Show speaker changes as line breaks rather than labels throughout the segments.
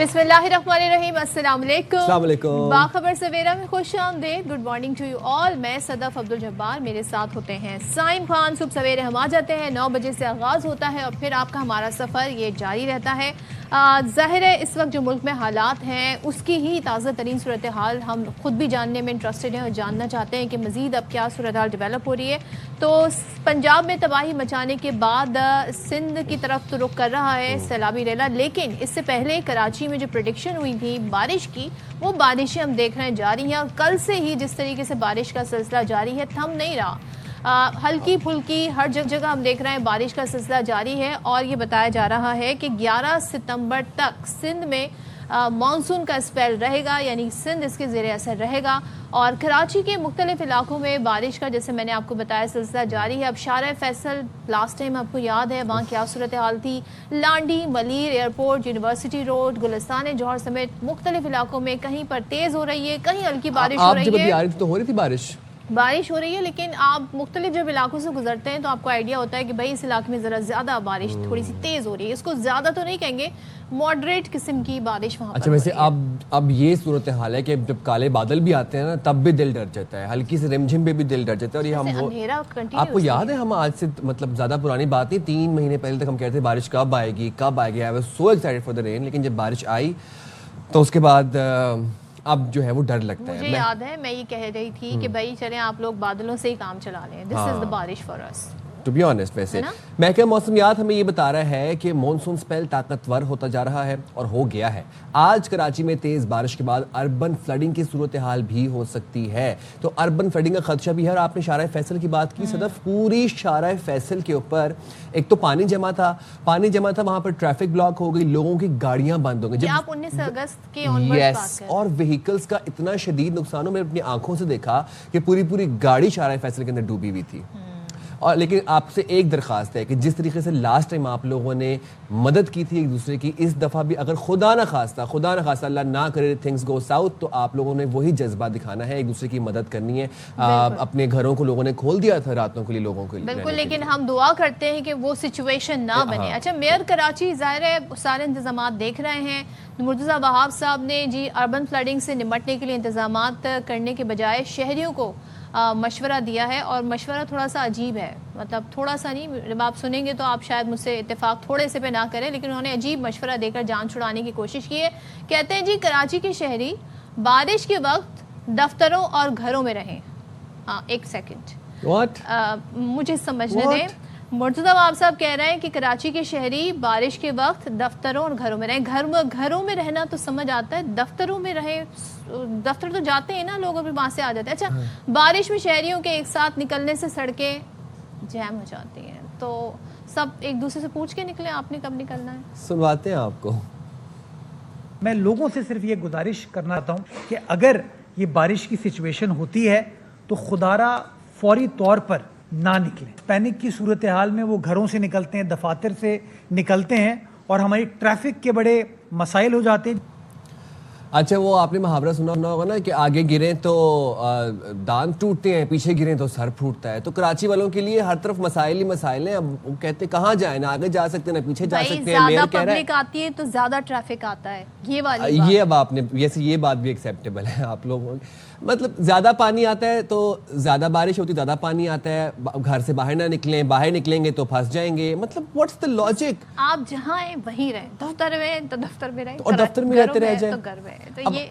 बिस्मिल्लाहिर्रहमानिर्रहीम, अस्सलाम
वालेकुम।
बाखबर सवेरा में खुश आमदीद। Good morning to you all. मैं सदफ अब्दुल जब्बार, मेरे साथ होते हैं साइम खान। सुबह सवेरे हम आ जाते हैं, 9 बजे से आगाज़ होता है और फिर आपका हमारा सफ़र ये जारी रहता है। ज़ाहिर है इस वक्त जो मुल्क में हालात हैं उसकी ही ताज़ा तरीन सूरत हाल हम खुद भी जानने में इंटरेस्टेड हैं और जानना चाहते हैं कि मज़ीद अब क्या सूरत हाल डेवलप हो रही है। तो पंजाब में तबाही मचाने के बाद सिंध की तरफ तो रुख कर रहा है सैलाबी रेला, लेकिन इससे पहले कराची में जो प्रेडिक्शन हुई थी बारिश की, वो बारिशें हम देख रहे हैं जारी हैं। और कल से ही जिस तरीके से बारिश का सिलसिला जारी है, थम नहीं रहा। हल्की फुल्की हर जगह हम देख रहे हैं बारिश का सिलसिला जारी है। और ये बताया जा रहा है कि 11 सितंबर तक सिंध में मानसून का स्पेल रहेगा, यानी सिंध इसके ज़ेरे असर रहेगा। और कराची के मुख्तलिफ इलाकों में बारिश का, जैसे मैंने आपको बताया, सिलसिला जारी है। अब शारा फैसल, लास्ट टाइम आपको याद है वहाँ क्या सूरत हाल थी। Landhi, Malir airport, university road, Gulistan Jauhar समेत मुख्तलिफ इलाकों में कहीं पर तेज़ हो रही है, कहीं हल्की बारिश हो रही है।
जब अभी आ रही थी तो हो रही थी
बारिश हो रही है, लेकिन आप मुख्तलिफ जब इलाकों से गुजरते हैं तो आपको आइडिया होता है कि भाई इस इलाके में ज़रा ज़्यादा बारिश थोड़ी सी तेज़ हो रही है। इसको ज़्यादा तो नहीं कहेंगे, मॉडरेट किस्म की बारिश वहाँ।
अच्छा, वैसे अब ये सूरत हाल है कि जब काले बादल भी आते हैं ना तब भी दिल डर जाता है, हल्की से रिमझिम पे भी दिल डर जाता है। और ये हम आपको याद है, हम आज से मतलब ज़्यादा पुरानी बात नहीं, 3 महीने पहले तक हम कहते थे बारिश कब आएगी कब आएगी। I was so excited for the rain, लेकिन जब बारिश आई तो उसके बाद अब जो है वो डर लगता है।
मुझे याद है मैं ये कह रही थी कि भाई चलें आप लोग बादलों से ही काम चला लें, this is the barish for us.
To be honest, वैसे महकमा मौसमियात हमें ये बता रहा है कि मॉनसून स्पेल ताकतवर होता जा रहा है और हो गया है। आज कराची में तेज बारिश के बाद अर्बन फ्लडिंग की सूरत हाल भी हो सकती है। तो अर्बन फ्लडिंग का खदशा भी है। और आपने शारा फैसल की बात की सदफ, पूरी शारा फैसल के ऊपर एक तो पानी जमा था वहां पर ट्रैफिक ब्लॉक हो गई, लोगों की गाड़ियां बंद हो गई।
आप 19 अगस्त के ऑनवर्ड्स
और व्हीकल्स का इतना शदीद नुकसान हो, मैंने अपनी आंखों से देखा कि पूरी गाड़ी शारा फैसल के अंदर डूबी हुई थी। और लेकिन आपसे एक दरख्वास्त है कि जिस तरीके से लास्ट टाइम आप लोगों ने मदद की थी एक दूसरे की, इस दफ़ा भी अगर खुदा ना खास्ता अल्लाह ना करे थिंग्स गो साउथ, तो आप लोगों ने वही जज्बा दिखाना है, एक दूसरे की मदद करनी है। अपने घरों को लोगों ने खोल दिया था रातों के लिए लोगों के लिए,
बिल्कुल, लेकिन हम दुआ करते हैं कि वो सिचुएशन ना बने। अच्छा, मेयर कराची ज़ाहिर है सारे इंतजाम देख रहे हैं। मुर्तज़ा वहाब साहब ने जी अर्बन फ्लडिंग से निपटने के लिए इंतजाम करने के बजाय शहरियों को मशवरा दिया है। और मशवरा थोड़ा सा अजीब है, मतलब थोड़ा सा नहीं, जब आप सुनेंगे तो आप शायद मुझसे इत्तेफाक थोड़े से पे ना करें, लेकिन उन्होंने अजीब मशवरा देकर जान छुड़ाने की कोशिश की है। कहते हैं जी कराची के शहरी बारिश के वक्त दफ्तरों और घरों में रहें। हाँ, एक सेकेंड, मुझे समझने दें। मुर्तज़ा वहाब साहब कह रहे हैं कि कराची के शहरी बारिश के वक्त दफ्तरों और घरों में रहें। घरों में रहना तो समझ आता है, दफ्तरों में रहें, दफ्तर तो जाते हैं ना लोग, अभी वहाँ से आ जाते हैं। अच्छा, बारिश में शहरियों के एक साथ निकलने से सड़कें जैम हो जाती हैं, तो सब एक दूसरे से पूछ के निकले आपने कब निकलना है।
सुनवाते हैं आपको।
मैं लोगों से सिर्फ ये गुजारिश करना चाहता हूँ कि अगर ये बारिश की सिचुएशन होती है तो खुदारा फौरी तौर पर ना निकलें। पैनिक की सूरत हाल में वो घरों से निकलते हैं, दफातर से निकलते हैं और हमारी ट्रैफिक के बड़े मसाइल हो जाते हैं।
अच्छा, वो आपने मुहावरा सुना होगा ना कि आगे गिरें तो दांत टूटते हैं, पीछे गिरें तो सर फूटता है। तो कराची वालों के लिए हर तरफ मसाइल ही मसाइल हैं। अब वो कहते कहाँ जाए, ना आगे जा सकते ना पीछे जा सकते हैं।
मेयर कह रहा है आती है तो ज्यादा ट्रैफिक आता है, ये वाली
ये अब आपने वैसे ये बात भी एक्सेप्टेबल है आप लोगों, मतलब ज्यादा पानी आता है तो ज्यादा बारिश होती, ज्यादा पानी आता है, घर से बाहर ना निकलें, बाहर निकलेंगे तो फंस जाएंगे। मतलब व्हाट्स द लॉजिक?
आप जहाँ हैं वहीं रहें, दफ्तर में तो दफ्तर में रहें,
और दफ्तर में रहते रह जाए
तो घर में। तो ये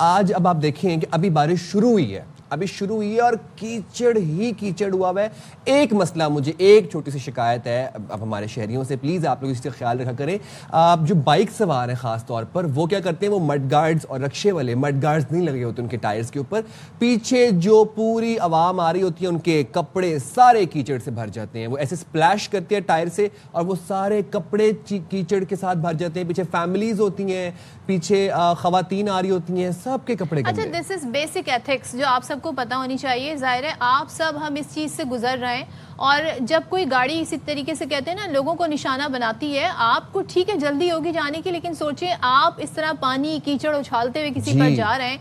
आज अब आप देखें कि अभी बारिश शुरू हुई है और कीचड़ ही कीचड़ हुआ है। एक मसला, मुझे एक छोटी सी शिकायत है अब हमारे शहरियों से, प्लीज़ आप लोग इसका ख्याल रखा करें। आप जो बाइक सवार हैं ख़ास तौर पर, वो क्या करते हैं, वो मड गार्ड्स और रक्शे वाले, मड गार्ड्स नहीं लगे होते उनके टायर्स के ऊपर, पीछे जो पूरी आवाम आ रही होती है उनके कपड़े सारे कीचड़ से भर जाते हैं। वो ऐसे स्प्लैश करते हैं टायर से और वो सारे कपड़े कीचड़ के साथ भर जाते हैं। पीछे फैमिलीज होती हैं, पीछे ख़वातीन आ रही होती हैं, सबके कपड़े गंदे।
अच्छा, दिस इज बेसिक एथिक्स जो आप सबको पता होनी चाहिए। जाहिर है आप सब हम इस चीज़ से गुजर रहे हैं, और जब कोई गाड़ी इसी तरीके से कहते हैं ना लोगों को निशाना बनाती है, आपको ठीक है जल्दी होगी जाने की, लेकिन सोचिए आप इस तरह पानी कीचड़ उछालते हुए किसी पर जा रहे हैं,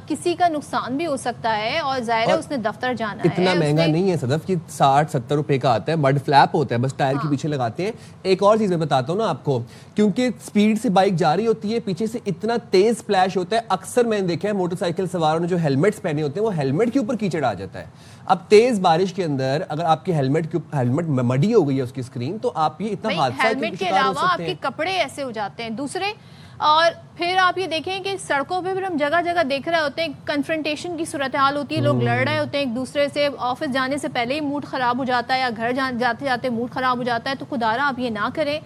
किसी का नुकसान भी हो सकता है और जाहिर है उसने दफ्तर जाना है।
इतना महंगा नहीं है सदफ कि 60-70 रुपए का आता है, मड फ्लैप होता है, बस टायर के पीछे लगाते हैं। एक और चीज मैं बताता हूँ ना आपको, क्योंकि स्पीड से बाइक जा रही होती है, पीछे से इतना तेज स्प्लैश होता है, अक्सर मैंने देखा है मोटरसाइकिल सवारों ने जो हेलमेट्स पहने होते हैं वो हेलमेट के ऊपर कीचड़ आ जाता है। अब तेज बारिश के अंदर अगर आपके हेलमेट मडी हो गई है उसकी स्क्रीन, तो आप ये इतना हादसा
हेलमेट के अलावा आपके कपड़े ऐसे हो जाते हैं दूसरे। और फिर आप ये देखें कि सड़कों पे फिर हम जगह जगह देख रहे होते हैं, कन्फ्रंटेशन की सूरत हाल होती है, लोग लड़ रहे होते हैं एक दूसरे से, ऑफिस जाने से पहले ही मूड खराब हो जाता है या घर जाते जाते मूड खराब हो जाता है। तो खुदारा आप ये ना करें।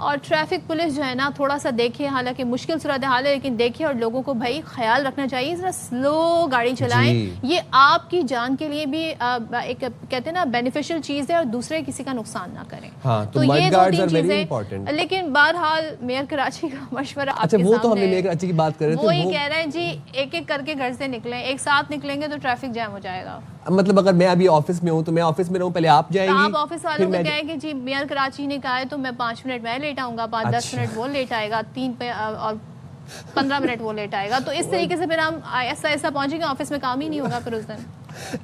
और ट्रैफिक पुलिस जो है ना थोड़ा सा देखिए, हालांकि मुश्किल सूरत हाल है लेकिन देखिए, और लोगों को भाई ख्याल रखना चाहिए, जरा स्लो गाड़ी चलाएं। ये आपकी जान के लिए भी एक कहते हैं ना बेनिफिशियल चीज है और दूसरे किसी का नुकसान ना करें।
हाँ,
तो ये दो तीन
चीजें।
लेकिन बहरहाल मेयर कराची का मशवरा
अच्छा, वो तो हमने मेयर कराची की बात कर रहे थे,
वो ये कह रहे हैं जी एक एक करके घर से निकलें, एक साथ निकलेंगे तो ट्रैफिक जैम हो जाएगा।
मतलब अगर मैं अभी ऑफिस में हूँ तो मैं ऑफिस में रहूँ, पहले आप जाएंगी,
तो आप ऑफिस वालों को कहें कि जी मेयर कराची ने कहा है तो मैं 5 मिनट मैं लेट आऊंगा, 5-10 मिनट वो लेट आएगा, 3 पे और 15 मिनट वो लेट आएगा। तो इस तरीके से फिर हम ऐसा पहुंचेंगे, ऑफिस में काम ही नहीं होगा फिर उस दिन।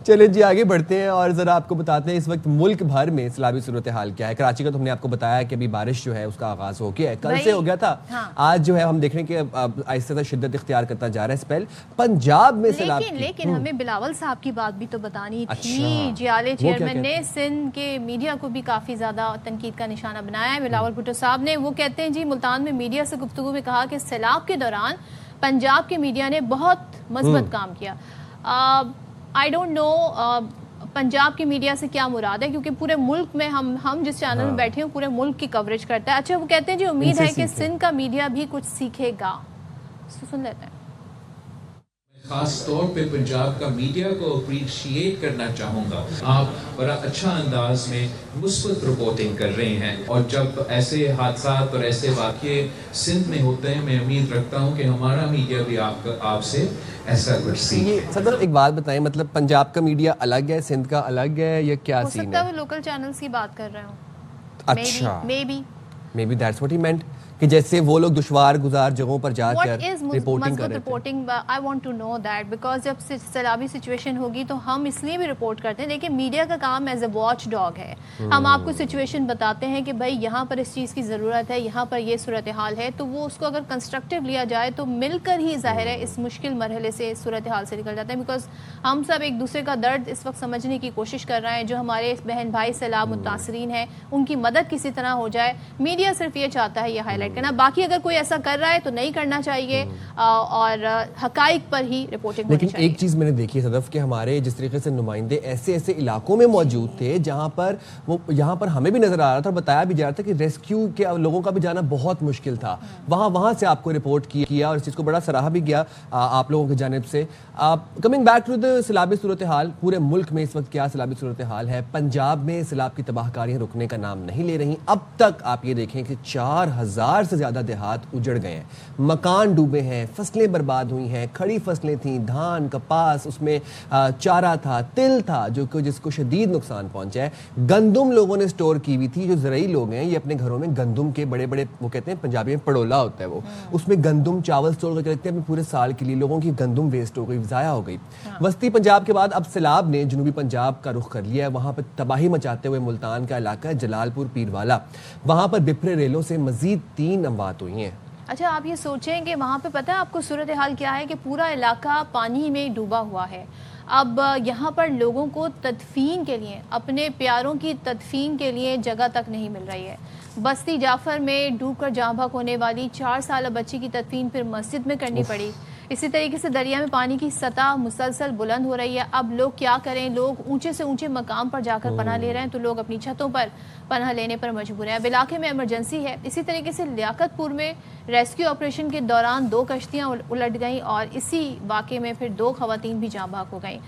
चले जी आगे बढ़ते हैं और जरा आपको बताते हैं इस वक्त मुल्क भर में सैलाबी सूरत हाल क्या है। कराची का तो हमने आपको बताया कि अभी बारिश जो है उसका आगाज हो गया है, कल से हो गया था।
हाँ।
आज जो है हम देख रहे हैं कि आहिस्ता आहिस्ता शिद्दत इख्तियार करता जा रहा है स्पेल पंजाब में सैलाब की।
लेकिन हमें बिलावल साहब की बात भी तो बतानी थी।
अच्छा,
जियाले चेयरमैन ने सिंध के मीडिया को भी काफी ज्यादा तनकीद का निशाना बनाया है। बिलावल भुट्टो साहब ने, वो कहते हैं जी मुल्तान में मीडिया से गुफ्तगू में कहा कि सैलाब के दौरान पंजाब के मीडिया ने बहुत मजबूत काम किया। आई डोंट नो पंजाब की मीडिया से क्या मुराद है, क्योंकि पूरे मुल्क में हम जिस चैनल में बैठे हैं पूरे मुल्क की कवरेज करता है। अच्छा, वो कहते हैं जी उम्मीद है कि सिंध का मीडिया भी कुछ सीखेगा। सुन लेते हैं।
खास तौर पे पंजाब का मीडिया को अप्रिशिएट करना चाहूँगा। आप बड़ा अच्छा अंदाज में मुस्बत रिपोर्टिंग कर रहे हैं और जब ऐसे हादसा और ऐसे वाक़े सिंध में होते हैं, मैं उम्मीद रखता हूँ कि हमारा मीडिया भी आपसे ऐसा कुछ सीखे।
सदर एक बात बताएं, मतलब पंजाब का मीडिया अलग है, सिंध का अलग है, या क्या सीन है?
हो सकता है वो लोकल चैनल्स की बात कर रहे हो।
अच्छा,
maybe
that's what he meant कि जैसे वो लोग दुश्वार गुजार जगहों पर जाकर रिपोर्टिंग कर रहे थे।
I want to know that because जब सैलाबी सिचुएशन होगी तो हम इसलिए भी रिपोर्ट करते हैं। देखिए, मीडिया का काम एज ए वॉच डॉग है। हम आपको सिचुएशन बताते हैं कि भाई यहाँ पर इस चीज़ की ज़रूरत है, यहाँ पर ये सूरत हाल है, तो वो उसको अगर कंस्ट्रक्टिव लिया जाए तो मिलकर ही ज़ाहिर है इस मुश्किल मरहले से, सूरत हाल से निकल जाते हैं। बिकॉज हम सब एक दूसरे का दर्द इस वक्त समझने की कोशिश कर रहे हैं। जो हमारे बहन भाई सैलाब मुतासरीन हैं उनकी मदद किसी तरह हो जाए। मीडिया सिर्फ ये चाहता है ये हाईलाइट करना, बाकी अगर कोई ऐसा कर रहा है तो नहीं करना चाहिए और हकाइक पर ही रिपोर्टिंग
लेकिन
होनी चाहिए।
एक चीज मैंने देखी सदफ कि हमारे जिस तरीके से नुमाइंदे ऐसे ऐसे इलाकों में मौजूद थे जहां पर वो यहाँ पर हमें भी नजर आ रहा था और बताया भी जा रहा था कि रेस्क्यू के लोगों का भी जाना बहुत मुश्किल था। वहां से आपको रिपोर्ट किया और इस चीज को बड़ा सराहा भी गया आप लोगों की जानिब से। कमिंग बैक टू द सैलाबी सूरत हाल, पूरे मुल्क में इस वक्त क्या सैलाबी सूरत हाल है? पंजाब में सैलाब की तबाहकारियां रुकने का नाम नहीं ले रही। अब तक आप ये देखें कि 4000 से ज्यादा देहात उजड़ गए हैं, मकान डूबे हैं, फसलें बर्बाद हुई हैं, खड़ी फसलें थीं, धान, कपास, उसमें चारा था, तिल था, जिसको शदीद नुकसान पहुंचा है। गंदुम लोगों ने स्टोर की हुई थी। जो ज़रई लोग हैं ये अपने घरों में गंदुम के बड़े बड़े, वो कहते हैं पंजाबी में पड़ोला होता है, वो उसमें गंदुम चावल स्टोर करके रखते हैं अपने पूरे साल के लिए। लोगों की गंदुम वेस्ट हो गई, ज़ाया हो गई। वस्ती पंजाब के बाद अब सैलाब ने जनूबी पंजाब का रुख कर लिया है। वहां पर तबाही मचाते हुए मुल्तान का इलाका है जलालपुर पीरवाला, वहां पर बिफरे रेलों से मजीद 3 अमवात हुई हैं।
अच्छा, आप ये सोचें कि वहाँ पे पता है आपको सूरत हाल क्या है कि पूरा इलाका पानी में डूबा हुआ है। अब यहाँ पर लोगों को तदफीन के लिए, अपने प्यारों की तदफीन के लिए जगह तक नहीं मिल रही है। बस्ती जाफर में डूबकर जाँ बहक होने वाली 4 साल बच्ची की तदफीन फिर मस्जिद में करनी पड़ी। इसी तरीके से दरिया में पानी की सतह मुसलसल बुलंद हो रही है। अब लोग क्या करें, लोग ऊंचे से ऊंचे मकाम पर जाकर पनाह ले रहे हैं, तो लोग अपनी छतों पर पनाह लेने पर मजबूर हैं। अब इलाके में इमरजेंसी है। इसी तरीके से लियाकतपुर में रेस्क्यू ऑपरेशन के दौरान 2 कश्तियाँ उलट गईं और इसी वाक़े में फिर 2 खवातीन भी जाँ बहक हो गईं।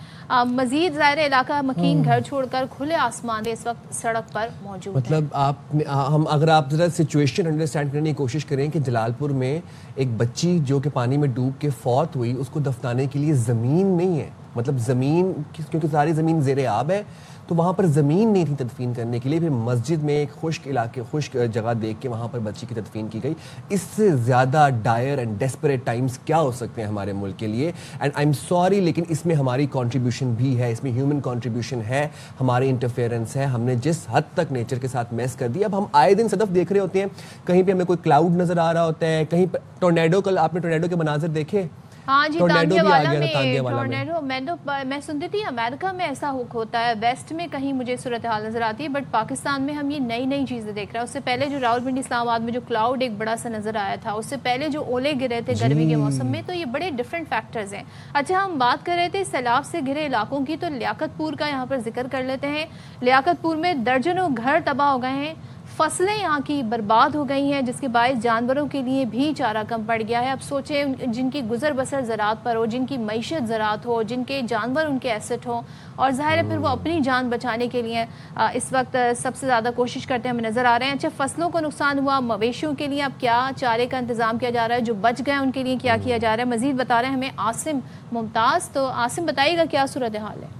मजीद ज़ाहिर इलाका मकीन घर छोड़कर खुले आसमान इस वक्त सड़क पर मौजूद है।
मतलब अगर आप जरा सिचुएशन अंडरस्टैंड करने की कोशिश करें कि जलालपुर में एक बच्ची जो कि पानी में डूब के फौत हुई, उसको दफनाने के लिए ज़मीन नहीं है। मतलब ज़मीन, क्योंकि सारी ज़मीन ज़ेरे आब है, तो वहाँ पर ज़मीन नहीं थी तदफीन करने के लिए। फिर मस्जिद में एक खुश्क इलाके, खुश्क जगह देख के वहाँ पर बच्ची की तदफीन की गई। इससे ज़्यादा डायर एंड डेस्परेट टाइम्स क्या हो सकते हैं हमारे मुल्क के लिए। एंड आई एम सॉरी, लेकिन इसमें हमारी कंट्रीब्यूशन भी है, इसमें ह्यूमन कंट्रीब्यूशन है, हमारी इंटरफेरेंस है। हमने जिस हद तक नेचर के साथ मैस कर दिया। अब हम आए दिन सदफ देख रहे होते हैं, कहीं पे हमें कोई क्लाउड नज़र आ रहा होता है, कहीं पर टोर्नेडो, कल आपने टोर्नेडो के मनाजिर देखे?
हाँ जी,
टोर्नेडो भी आ
तांगियावाला
गया था,
में
तांगियावाला
मैं सुनती थी अमेरिका में ऐसा होता है, वेस्ट में कहीं मुझे सूरत हाल नजर आती है, बट पाकिस्तान में हम ये नई नई चीज़ें देख रहे हैं। उससे पहले जो रावलपिंडी इस्लामाबाद में जो क्लाउड एक बड़ा सा नजर आया था, उससे पहले जो ओले गिरे थे गर्मी के मौसम में, तो ये बड़े डिफरेंट फैक्टर्स हैं। अच्छा, हम बात कर रहे थे सैलाब से घिरे इलाकों की, तो लियाकतपुर का यहाँ पर जिक्र कर लेते हैं। लियाकतपुर में दर्जनों घर तबाह हो गए हैं, फसलें यहाँ की बर्बाद हो गई हैं, जिसके बायस जानवरों के लिए भी चारा कम पड़ गया है। अब सोचें, जिनकी गुजर बसर ज़रात पर हो, जिनकी मईशत ज़रात हो, जिनके जानवर उनके एसेट हो, और ज़ाहिर है फिर वो अपनी जान बचाने के लिए इस वक्त सबसे ज़्यादा कोशिश करते हमें नज़र आ रहे हैं। अच्छा, फसलों को नुकसान हुआ, मवेशियों के लिए अब क्या चारे का इंतज़ाम किया जा रहा है, जो बच गए उनके लिए क्या किया जा रहा है, मज़ीद बता रहे हैं हमें आसिम मुमताज़। तो आसिम, बताइएगा क्या सूरत हाल है?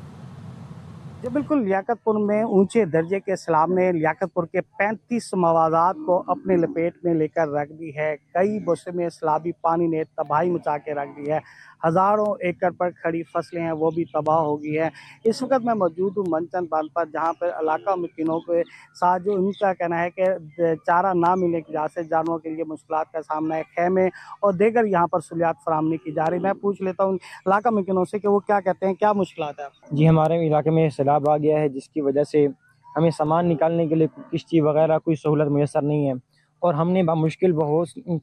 जी बिल्कुल, लियाकतपुर में ऊंचे दर्जे के सैलाब ने लियाकतपुर के 35 मवादात को अपने लपेट में लेकर रख दी है। कई बसों में सैलाबी पानी ने तबाही मचा के रख दी है। हज़ारों एकड़ पर खड़ी फसलें हैं वो भी तबाह हो गई है। इस वक्त मैं मौजूद हूँ मनचंद बांध पर, जहाँ पर इलाका मुकीनों के साथ जो इनका कहना है कि चारा ना मिलने की वजह से जानवरों के लिए मुश्किलात का सामना है। खेमे और देगर यहाँ पर सहूलियात फराहम नहीं की जा रही। मैं पूछ लेता हूँ इलाका मुकीनों से कि वो क्या कहते हैं, क्या मुश्किलात है?
जी, हमारे इलाके में सैलाब आ गया है, जिसकी वजह से हमें सामान निकालने के लिए किश्ती वगैरह कोई सहूलत मुयसर नहीं है, और हमने मुश्किल बहुत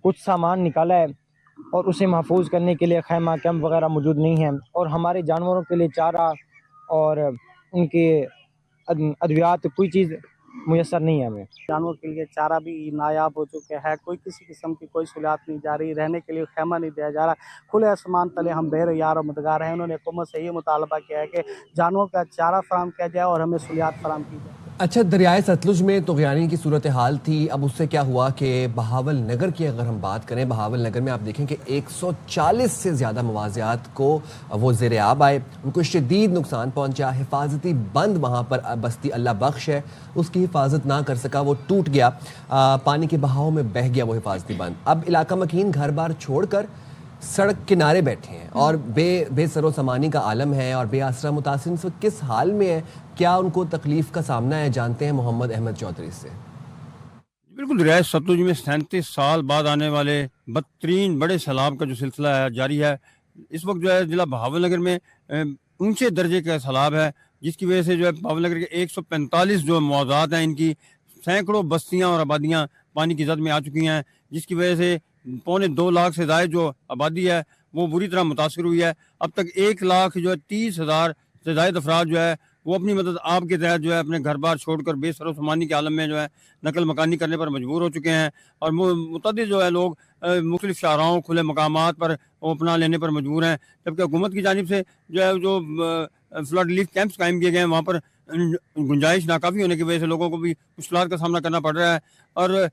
कुछ सामान निकाला है, और उसे महफूज करने के लिए खैमा कैंप वगैरह मौजूद नहीं है, और हमारे जानवरों के लिए चारा और उनके अद्वियात कोई चीज़ मुयसर नहीं है हमें।
जानवरों के लिए चारा भी नायाब हो चुके हैं, कोई किसी किस्म की कोई सहूलियात नहीं जा रही, रहने के लिए खैमा नहीं दिया जा रहा। खुले आसमान तले हम बेरोज़गार और मददगार हैं। उन्होंने हुकूमत से ये मुतालबा किया है कि जानवरों का चारा फराहम किया जाए और हमें सहूलियात फराहम की जाए।
अच्छा, दरियाए सतलुज में तुग़यानी की सूरत हाल थी। अब उससे क्या हुआ कि बहावल नगर की अगर हम बात करें, बहावल नगर में आप देखें कि 140 से ज़्यादा मवाज़ियात को वो ज़ेरे आब आए, उनको शदीद नुकसान पहुंचा। हिफाजती बंद वहाँ पर बस्ती अल्लाह बख्श है, उसकी हिफाजत ना कर सका, वो टूट गया, पानी के बहाव में बह गया वो हिफाजती बंद। अब इलाका मकीन घर बार छोड़ कर सड़क किनारे बैठे हैं और बेसरो सामानी का आलम है और बेआसरा मुतासिर इस वक्त किस हाल में है, क्या उनको तकलीफ का सामना है, जानते हैं मोहम्मद अहमद चौधरी से।
बिल्कुल, दरियाए सतलुज में 37 साल बाद आने वाले बदतरीन बड़े सैलाब का जो सिलसिला है जारी है। इस वक्त जो है जिला बहावल नगर में ऊंचे दर्जे का सैलाब है, जिसकी वजह से जो है बहावल नगर के 145 जो मौजाद हैं, इनकी सैकड़ों बस्तियां और आबादियां पानी की जद में आ चुकी हैं, जिसकी वजह से 2.25 लाख से ज़ायद जो आबादी है वो बुरी तरह मुतासर हुई है। अब तक 1,30,000 से ज़ायद अफराद जो है वो अपनी मदद आप के तहत जो है अपने घर बार छोड़कर बेसरो सामानी के आलम में जो है नकल मकानी करने पर मजबूर हो चुके हैं, और मुतअद्दिद जो है लोग मुख्तलिफ शाहराओं खुले मकामात पर अपना लेने पर मजबूर हैं। जबकि हुकूमत की जानिब से जो है जो फ्लड रिलीफ कैंप्स कायम किए गए हैं, वहाँ पर गुंजाइश नाकाफ़ी होने की वजह से लोगों को भी मुश्किलात का सामना करना पड़ रहा है। और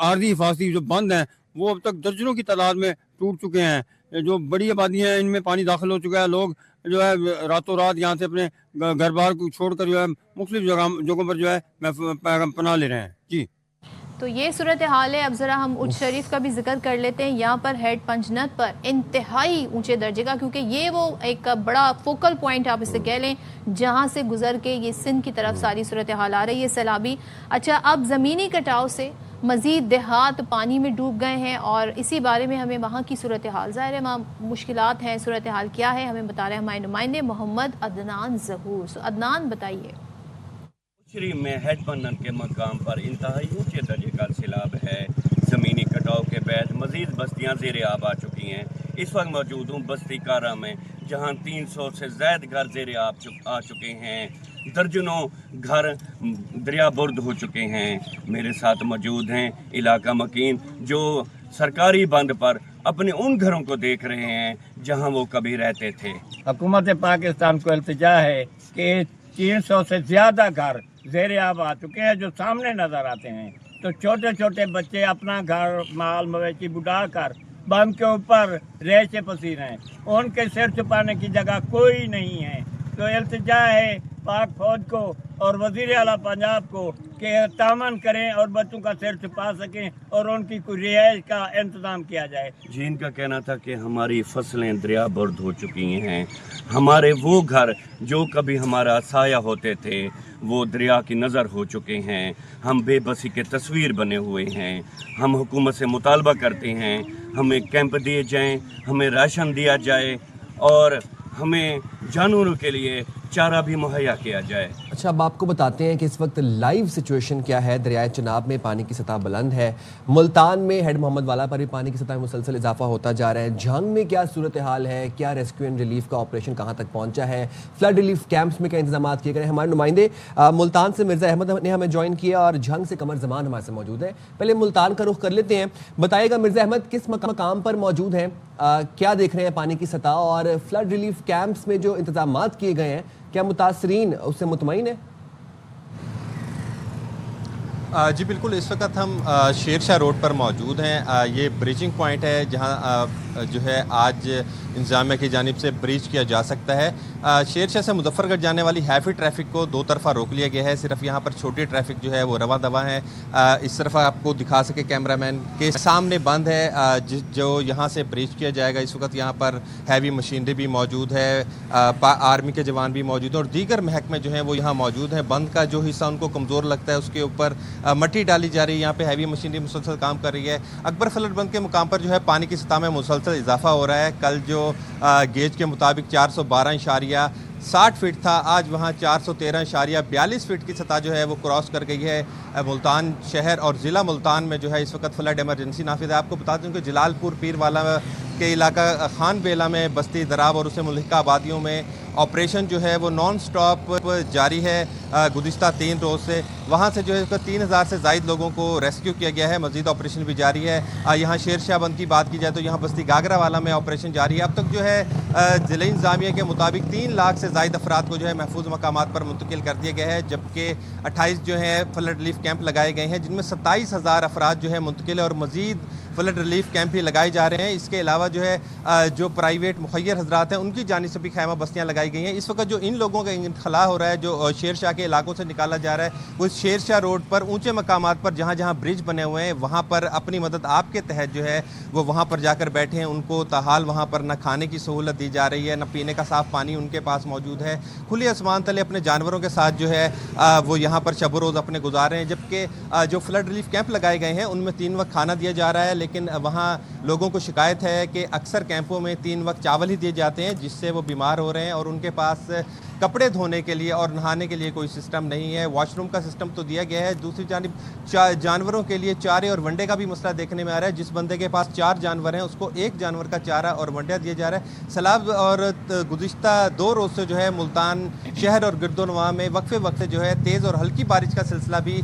आर्जी हिफाजती जो बंद हैं वो अब तक दर्जनों की तादाद में टूट चुके हैं। जो बड़ी आबादियाँ हैं इनमें पानी दाखिल हो चुका है। लोग जो है रातों रात यहाँ से अपने घर बार को छोड़कर जो है मुख्तलिफ जगहों पर जो है पनाह ले रहे हैं। जी,
तो ये सूरत हाल है। अब ज़रा हम उच्च शरीफ का भी जिक्र कर लेते हैं। यहाँ पर हेड पंजनत पर इंतहाई ऊंचे दर्जे का, क्योंकि ये वो एक बड़ा फोकल पॉइंट आप इसे कह लें, जहाँ से गुजर के ये सिंध की तरफ सारी सूरत हाल आ रही है सैलाबी। अच्छा, अब ज़मीनी कटाव से मज़ीद देहात पानी में डूब गए हैं, और इसी बारे में हमें वहाँ की सूरत हाल, ज़ाहिर है वहाँ मुश्किलात हैं, सूरत हाल क्या है हमें बता रहे हैं हमारे नुमाइंदे मोहम्मद अदनान ज़हूर। सो अदनान, बताइए।
श्री में हेड पंजनत के मकाम पर इंतहाई ऊंचे दर्जे का सैलाब है। ज़मीनी कटाव के बाद मज़ीद बस्तियाँ ज़ेरे आब आ चुकी हैं। इस वक्त मौजूद हूँ बस्ती कारा में, जहाँ 300 से ज़ायद घर ज़ेरे आब आ चुके हैं। दर्जनों घर दरिया बुर्द हो चुके हैं। मेरे साथ मौजूद हैं इलाका मकीन, जो सरकारी बंद पर अपने उन घरों को देख रहे हैं जहाँ वो कभी रहते थे।
हुकूमत पाकिस्तान को इल्तिजा है कि 300 से ज़्यादा घर ज़ेरे आब आ चुके हैं, जो सामने नज़र आते हैं। तो छोटे छोटे बच्चे अपना घर माल मवेशी बुढ़ा कर बम के ऊपर रेशे पसीना है, उनके सिर छुपाने की जगह कोई नहीं है। तो इल्तिजा है पाक फौज को और वज़ीर आला पंजाब को कि तामन करें और बच्चों का सिर छुपा सकें और उनकी कोई रिहाइश का इंतज़ाम किया जाए।
जी, इनका कहना था कि हमारी फसलें दरिया बुर्द हो चुकी हैं, हमारे वो घर जो कभी हमारा साया होते थे वो दरिया की नज़र हो चुके हैं, हम बेबसी के तस्वीर बने हुए हैं। हम हुकूमत से मुतालबा करते हैं हमें कैंप दिए जाएं, हमें राशन दिया जाए और हमें जानवरों के लिए चारा भी मुहैया किया जाए।
अच्छा, अब आपको बताते हैं कि इस वक्त लाइव सिचुएशन क्या है। दरियाए चनाब में पानी की सतह बुलंद है, मुल्तान में हेड मोहम्मद वाला पर भी पानी की सतह में मुसलसल इजाफा होता जा रहा है। झंग में क्या सूरत हाल है, क्या रेस्क्यू एंड रिलीफ का ऑपरेशन कहाँ तक पहुँचा है, फ्लड रिलीफ कैंप्स में क्या इंतजाम किए गए। हमारे नुमाइंदे मुल्तान से मिर्ज़ा अहमद ने हमें ज्वाइन किया और झंग से कमर जमान हमारे से मौजूद है। पहले मुल्तान का रुख कर लेते हैं। बताइएगा मिर्ज़ा अहमद, किस मकाम पर मौजूद हैं, क्या देख रहे हैं पानी की सतह, और फ्लड रिलीफ कैंप्स में जो इंतजाम किए गए हैं क्या मुतासरीन उससे मुतमईन है?
जी बिल्कुल, इस वक्त हम शेरशाह रोड पर मौजूद हैं। ये ब्रिजिंग पॉइंट है जहां जो है आज इंतजामिया की जानिब से ब्रिज किया जा सकता है। शेरशाह से मुजफ्फरगढ़ जाने वाली हैवी ट्रैफिक को दो तरफा रोक लिया गया है, सिर्फ यहाँ पर छोटी ट्रैफिक जो है वो रवा दवा है। इस तरफ आपको दिखा सके कैमरामैन के सामने बंद है जो यहाँ से ब्रिज किया जाएगा। इस वक्त यहाँ पर हैवी मशीनरी भी मौजूद है, आर्मी के जवान भी मौजूद हैं और दीगर महकमे जो हैं वो यहाँ मौजूद हैं। बंद का जो हिस्सा उनको कमज़ोर लगता है उसके ऊपर मट्टी डाली जा रही है। यहाँ पे हैवी मशीनरी मुसलसल काम कर रही है। अकबर फ्लड बंद के मुकाम पर जो है पानी की सतह में मुसलसल इजाफा हो रहा है। कल जो गेज के मुताबिक 412.60 फीट था, आज वहाँ 413.42 फीट की सतह जो है वो क्रॉस कर गई है। मुल्तान शहर और ज़िला मुल्तान में जो है इस वक्त फ्लड इमरजेंसी नाफिज है। आपको बता दूँ कि जलालपुर पीरवाला के इलाका खान बेला में बस्ती दराब और उसे मुल्हिका आबादियों में ऑपरेशन जो है वो नॉन स्टॉप जारी है गुज़िश्ता 3 रोज़ से। वहाँ से जो है 3000 से ज़ायद लोगों को रेस्क्यू किया गया है। मज़ीद ऑपरेशन भी जारी है। यहाँ शेरशाह बंद की बात की जाए तो यहाँ बस्ती गागरा वाला में ऑपरेशन जारी है। अब तक जो है ज़िले इंतज़ामिया के मुताबिक 3 लाख से ज़ायद अफराद को जो है महफूज मकामात पर मुंतकिल कर दिया गया है, जबकि 28 जो है फ्लड रिलीफ कैंप लगाए गए हैं जिनमें 27,000 अफराद जो है मुंतकिल है और मज़ीद फ्लड रिलीफ कैंप भी लगाए जा रहे हैं। इसके अलावा जो है जो प्राइवेट मुखैर हजरात हैं उनकी जानिब से भी खैमा बस्तियाँ लगाई गई हैं। इस वक्त जो इन लोगों का इंखला हो रहा है, जो शेरशाह के इलाकों से निकाला जा रहा है, वो शेरशाह रोड पर ऊंचे मकामात पर जहाँ जहाँ ब्रिज बने हुए हैं वहाँ पर अपनी मदद आपके तहत जो है वो वहाँ पर जाकर बैठे हैं। उनको ताहाल वहाँ पर न खाने की सहूलत दी जा रही है, न पीने का साफ़ पानी उनके पास मौजूद है। खुले आसमान तले अपने जानवरों के साथ जो है वो यहाँ पर शब रोज़ अपने गुजार रहे हैं। जबकि जो फ्लड रिलीफ कैंप लगाए गए हैं उनमें 3 वक्त खाना दिया जा रहा है, लेकिन वहाँ लोगों को शिकायत है कि अक्सर कैंपों में 3 वक्त चावल ही दिए जाते हैं, जिससे वो बीमार हो रहे हैं और उनके पास कपड़े धोने के लिए और नहाने के लिए कोई सिस्टम नहीं है। वॉशरूम का सिस्टम तो दिया गया है, दूसरी जानिब जानवरों के लिए चारे और वंडे का भी मसला देखने में आ रहा है। जिस बंदे के पास 4 जानवर हैं उसको 1 जानवर का चारा और वंडा दिया जा रहा है। सैलाब और गुज़िश्ता 2 रोज़ से जो है मुल्तान शहर और गिरदोनवा में वक्फे वक्फे जो है तेज़ और हल्की बारिश का सिलसिला भी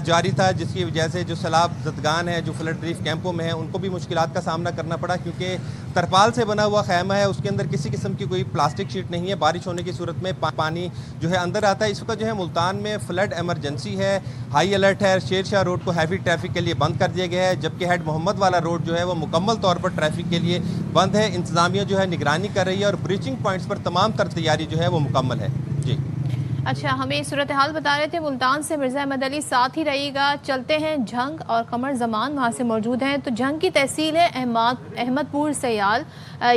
जारी था, जिसकी वजह से जो सैलाब जदगान है जो फ्लड रिलीफ कैंपों में है उनको भी मुश्किलात का सामना करना पड़ा, क्योंकि तरपाल से बना हुआ खैमा है, उसके अंदर किसी किस्म की कोई प्लास्टिक शीट नहीं है। बारिश होने की सूरत में पानी जो है अंदर आता है। इस वक्त जो है मुल्तान में फ्लड इमरजेंसी है, हाई अलर्ट है। शेरशाह रोड को हैवी ट्रैफिक के लिए बंद कर दिया गया है, जबकि हेड मोहम्मद वाला रोड जो है वो मुकम्मल तौर पर ट्रैफिक के लिए बंद है। इंतजामिया जो है निगरानी कर रही है और ब्रीचिंग पॉइंट्स पर तमाम तर तैयारी जो है वो मुकम्मल है। जी
अच्छा, हमें सूरत हाल बता रहे थे मुल्तान से मिर्ज़ा अहमद अली, साथ ही रहिएगा। चलते हैं झंग और कमर जमान वहाँ से मौजूद हैं। तो झंग की तहसील है अहमदपुर सयाल,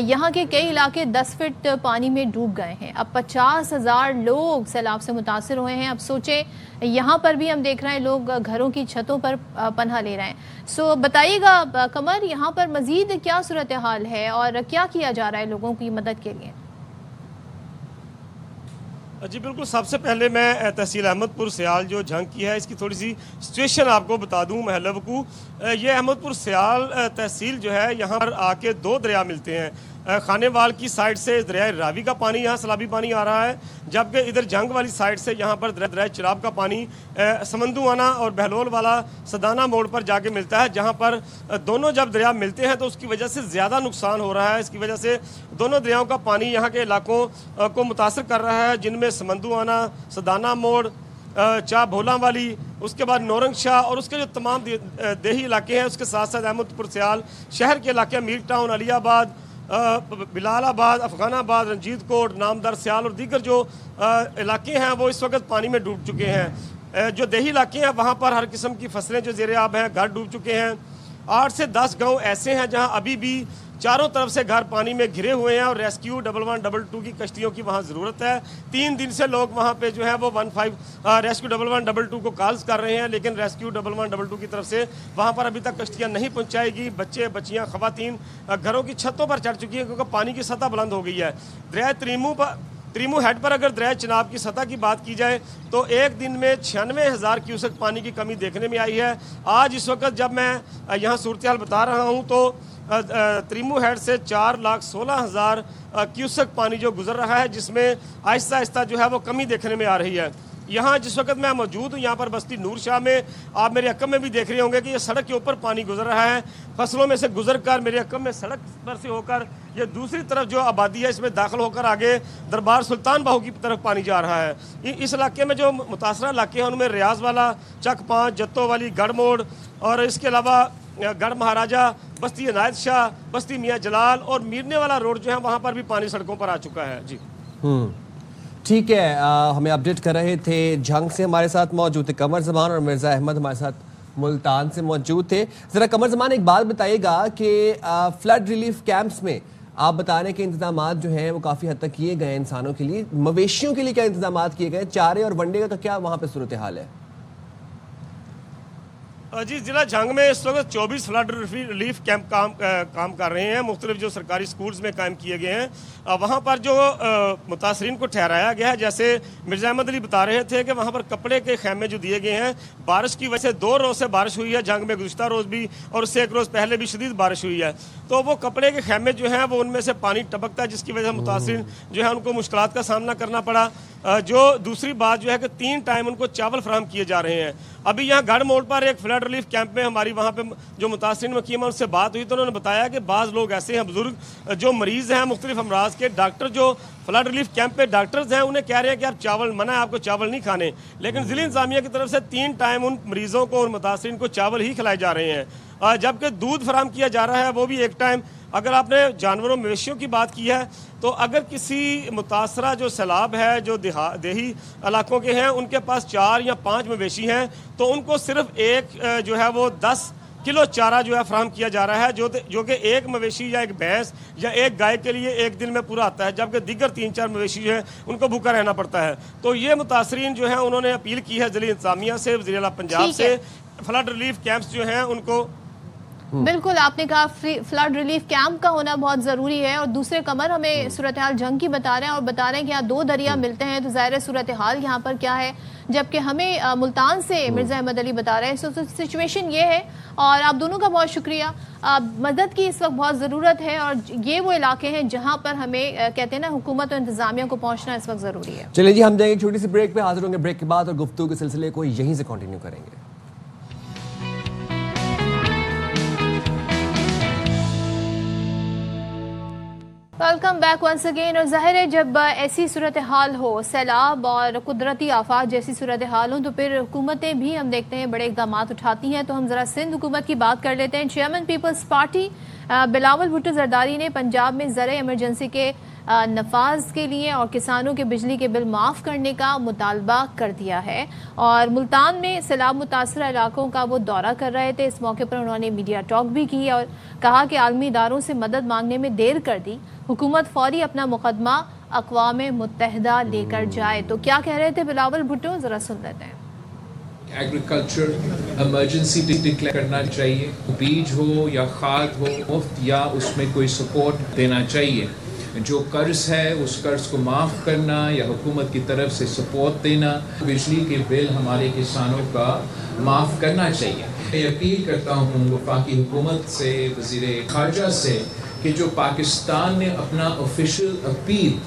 यहाँ के कई इलाके 10 फीट पानी में डूब गए हैं। अब 50,000 लोग सैलाब से मुतासर हुए हैं। अब सोचें यहाँ पर भी हम देख रहे हैं लोग घरों की छतों पर पनाह ले रहे हैं। सो बताइएगा कमर, यहाँ पर मज़ीद क्या सूरत हाल है और क्या किया जा रहा है लोगों की मदद के लिए?
जी बिल्कुल, सबसे पहले मैं तहसील अहमदपुर सयाल जो झंग की है इसकी थोड़ी सी सिचुएशन आपको बता दूं। महलवकू ये अहमदपुर सयाल तहसील जो है यहाँ पर आके 2 दरिया मिलते हैं। खानेवाल की साइड से दरिया रावी का पानी यहाँ सैलाबी पानी आ रहा है, जबकि इधर जंग वाली साइड से यहाँ पर दरिया चिराब का पानी समंदुआना और बहलोल वाला सदाना मोड़ पर जाके मिलता है, जहाँ पर दोनों जब दरिया मिलते हैं तो उसकी वजह से ज़्यादा नुकसान हो रहा है। इसकी वजह से दोनों दरियाओं का पानी यहाँ के इलाकों को मुतासर कर रहा है, जिनमें समंदुआना, सदाना मोड़, चा भोला वाली उसके बाद नौरंगशाह और उसके जो तमाम देही इलाके हैं, उसके साथ साथ अहमदपुर सियाल शहर के इलाके, मीर टाउन, अलियाबाद, बिलालाबाद, अफगानाबाद, रंजीत कोट, नामदार सियाल और दीगर जो इलाके हैं वो इस वक्त पानी में डूब चुके हैं। जो देही इलाके हैं वहाँ पर हर किस्म की फसलें जो ज़ेर आब हैं, घर डूब चुके हैं। 8 से 10 गांव ऐसे हैं जहां अभी भी चारों तरफ से घर पानी में घिरे हुए हैं और रेस्क्यू 1112 की कश्तियों की वहां ज़रूरत है। 3 दिन से लोग वहां पे जो है वो रेस्क्यू 1112 को कॉल्स कर रहे हैं, लेकिन रेस्क्यू 1112 की तरफ से वहां पर अभी तक कश्तियां नहीं पहुंचाएगी। बच्चे, बच्चियां, खवातीन घरों की छतों पर चढ़ चुकी हैं क्योंकि पानी की सतह बुलंद हो गई है। दरिया त्रीमू हेड पर अगर दरिया चिनाब की सतह की बात की जाए तो एक दिन में 96,000 क्यूसेक पानी की कमी देखने में आई है। आज इस वक्त जब मैं यहाँ सूरत हाल बता रहा हूँ तो त्रीमू हेड से 4,16,000 क्यूसेक पानी जो गुजर रहा है, जिसमें आहिस्ता आहिस्ता जो है वो कमी देखने में आ रही है। यहाँ जिस वक्त मैं मौजूद हूँ, यहाँ पर बस्ती नूर शाह में, आप मेरे अक्म में भी देख रहे होंगे कि ये सड़क के ऊपर पानी गुजर रहा है। फसलों में से गुजर कर मेरे अक्म में सड़क पर से होकर ये दूसरी तरफ जो आबादी है इसमें दाखिल होकर आगे दरबार सुल्तान बाहू की तरफ पानी जा रहा है। इस इलाके में जो मुतासरा इलाके हैं उनमें रियाज वाला, चक 5, जत्तो वाली, गढ़ मोड़ और इसके अलावा गढ़ महाराजा, बस्ती अनायत शाह, बस्ती मियाँ जलाल और मीरने वाला रोड जो है वहाँ पर भी पानी सड़कों पर आ चुका है। जी
ठीक है, हमें अपडेट कर रहे थे झंग से हमारे साथ मौजूद थे कमर जमान और मिर्ज़ा अहमद हमारे साथ मुल्तान से मौजूद थे। ज़रा कमर जमान एक बात बताइएगा कि फ्लड रिलीफ कैंप्स में आप बता रहे हैं कि इंतजाम जो हैं वो काफ़ी हद तक किए गए इंसानों के लिए, मवेशियों के लिए क्या इंतजाम किए गए, चारे और वनडे का क्या वहाँ पर सूरत हाल है?
जी, ज़िला झंग में इस वक्त 24 फ्लड रिलीफ कैंप काम कर रहे हैं। मुख्तलिफ जो सरकारी स्कूल्स में कायम किए गए हैं वहाँ पर जो मुतासरीन को ठहराया गया है, जैसे मिर्ज़ा अहमद अली बता रहे थे कि वहाँ पर कपड़े के खैमे जो दिए गए हैं, बारिश की वजह से 2 रोज़ से बारिश हुई है झंग में, गुज़िश्ता रोज़ भी और उससे 1 रोज़ पहले भी शदीद बारिश हुई है, तो वो कपड़े के खैमे जो हैं वो उनमें से पानी टपकता है, जिसकी वजह से मुतासरीन जो है उनको मुश्किलात का सामना करना पड़ा। जो दूसरी बात जो है कि 3 टाइम उनको चावल फराहम किए जा रहे हैं। अभी यहाँ गढ़ मोड़ पर एक फ्लड रिलीफ कैंप में हमारी वहाँ पे जो मुतासरीन वकीम है उनसे बात हुई तो उन्होंने बताया कि बाज़ लोग ऐसे हैं बुजुर्ग जो मरीज़ हैं मुख्तलिफ अमराज के, डॉक्टर जो फ्लड रिलीफ कैंप पे डॉक्टर्स हैं उन्हें कह रहे हैं कि आप चावल मना है, आपको चावल नहीं खाने, लेकिन ज़िला इंतज़ामिया की तरफ से 3 टाइम उन मरीज़ों को और मुतासरीन को चावल ही खिलाए जा रहे हैं, जबकि दूध फराहम किया जा रहा है वो भी 1 टाइम। अगर आपने जानवरों मवेशियों की बात की है तो अगर किसी मुतासरा जो सैलाब है जो देही इलाकों के हैं उनके पास 4 या 5 मवेशी हैं तो उनको सिर्फ एक जो है वो 10 किलो चारा जो है फराहम किया जा रहा है, जो कि एक मवेशी या एक भैंस या एक गाय के लिए एक दिन में पूरा आता है, जबकि दीगर 3-4 मवेशी जो है उनको भूखा रहना पड़ता है। तो ये मुतासरीन जो है उन्होंने अपील की है ज़िला इंतज़ामिया से, वज़ीर आला पंजाब से, फ्लड रिलीफ कैंप्स जो हैं उनको।
बिल्कुल, आपने कहा फ्लड रिलीफ कैंप का होना बहुत ज़रूरी है। और दूसरे कमर हमें सूरत हाल जंग की बता रहे हैं और बता रहे हैं कि यहाँ 2 दरिया मिलते हैं, तो ज़ाहिर सूरत हाल यहाँ पर क्या है, जबकि हमें मुल्तान से मिर्ज़ा अहमद अली बता रहे हैं। सिचुएशन ये है और आप दोनों का बहुत शुक्रिया। मदद की इस वक्त बहुत ज़रूरत है और ये वो इलाके हैं जहाँ पर हमें कहते हैं ना हुकूमत और इंतज़ामिया को पहुँचना इस वक्त ज़रूरी है।
चलिए जी, हम जाएंगे एक छोटी सी ब्रेक पे, हाजिर होंगे ब्रेक के बाद और गुफ्तगू के सिलसिले को यहीं से कंटिन्यू करेंगे।
Welcome back once again. और ज़ाहिर है जब ऐसी सूरत हाल हो, सैलाब और कुदरती आफात जैसी सूरत हाल हो, तो फिर हुकूमतें भी हम देखते हैं बड़े इक़दाम उठाती हैं। तो हम ज़रा सिंध हुकूमत की बात कर लेते हैं। Chairman people's party Bilawal Bhutto Zardari ने पंजाब में ज़रा इमरजेंसी के नफाज के लिए और किसानों के बिजली के बिल माफ़ करने का मुतालबा कर दिया है और मुल्तान में सैलाब मुतासरा इलाकों का वो दौरा कर रहे थे। इस मौके पर उन्होंने मीडिया टॉक भी की और कहा कि आलमी इदारों से मदद मांगने में देर कर दी, हुकूमत फौरी अपना मुकदमा अक़वाम मुत्तहिदा लेकर जाए। तो क्या कह रहे थे बिलावल भुट्टो, ज़रा सुन लेते हैं।
एग्रीकल्चर इमरजेंसी डिक्लेयर करना चाहिए, बीज हो या खाद हो मुफ्त या उसमें कोई सपोर्ट देना चाहिए। जो कर्ज है उस कर्ज को माफ़ करना या हुकूमत की तरफ से सपोर्ट देना, बिजली के बिल हमारे किसानों का माफ़ करना चाहिए। मैं अपील करता हूँ वफाकी हुकूमत से, वज़ीर ख़ारजा से कि जो पाकिस्तान ने अपना ऑफिशियल अपील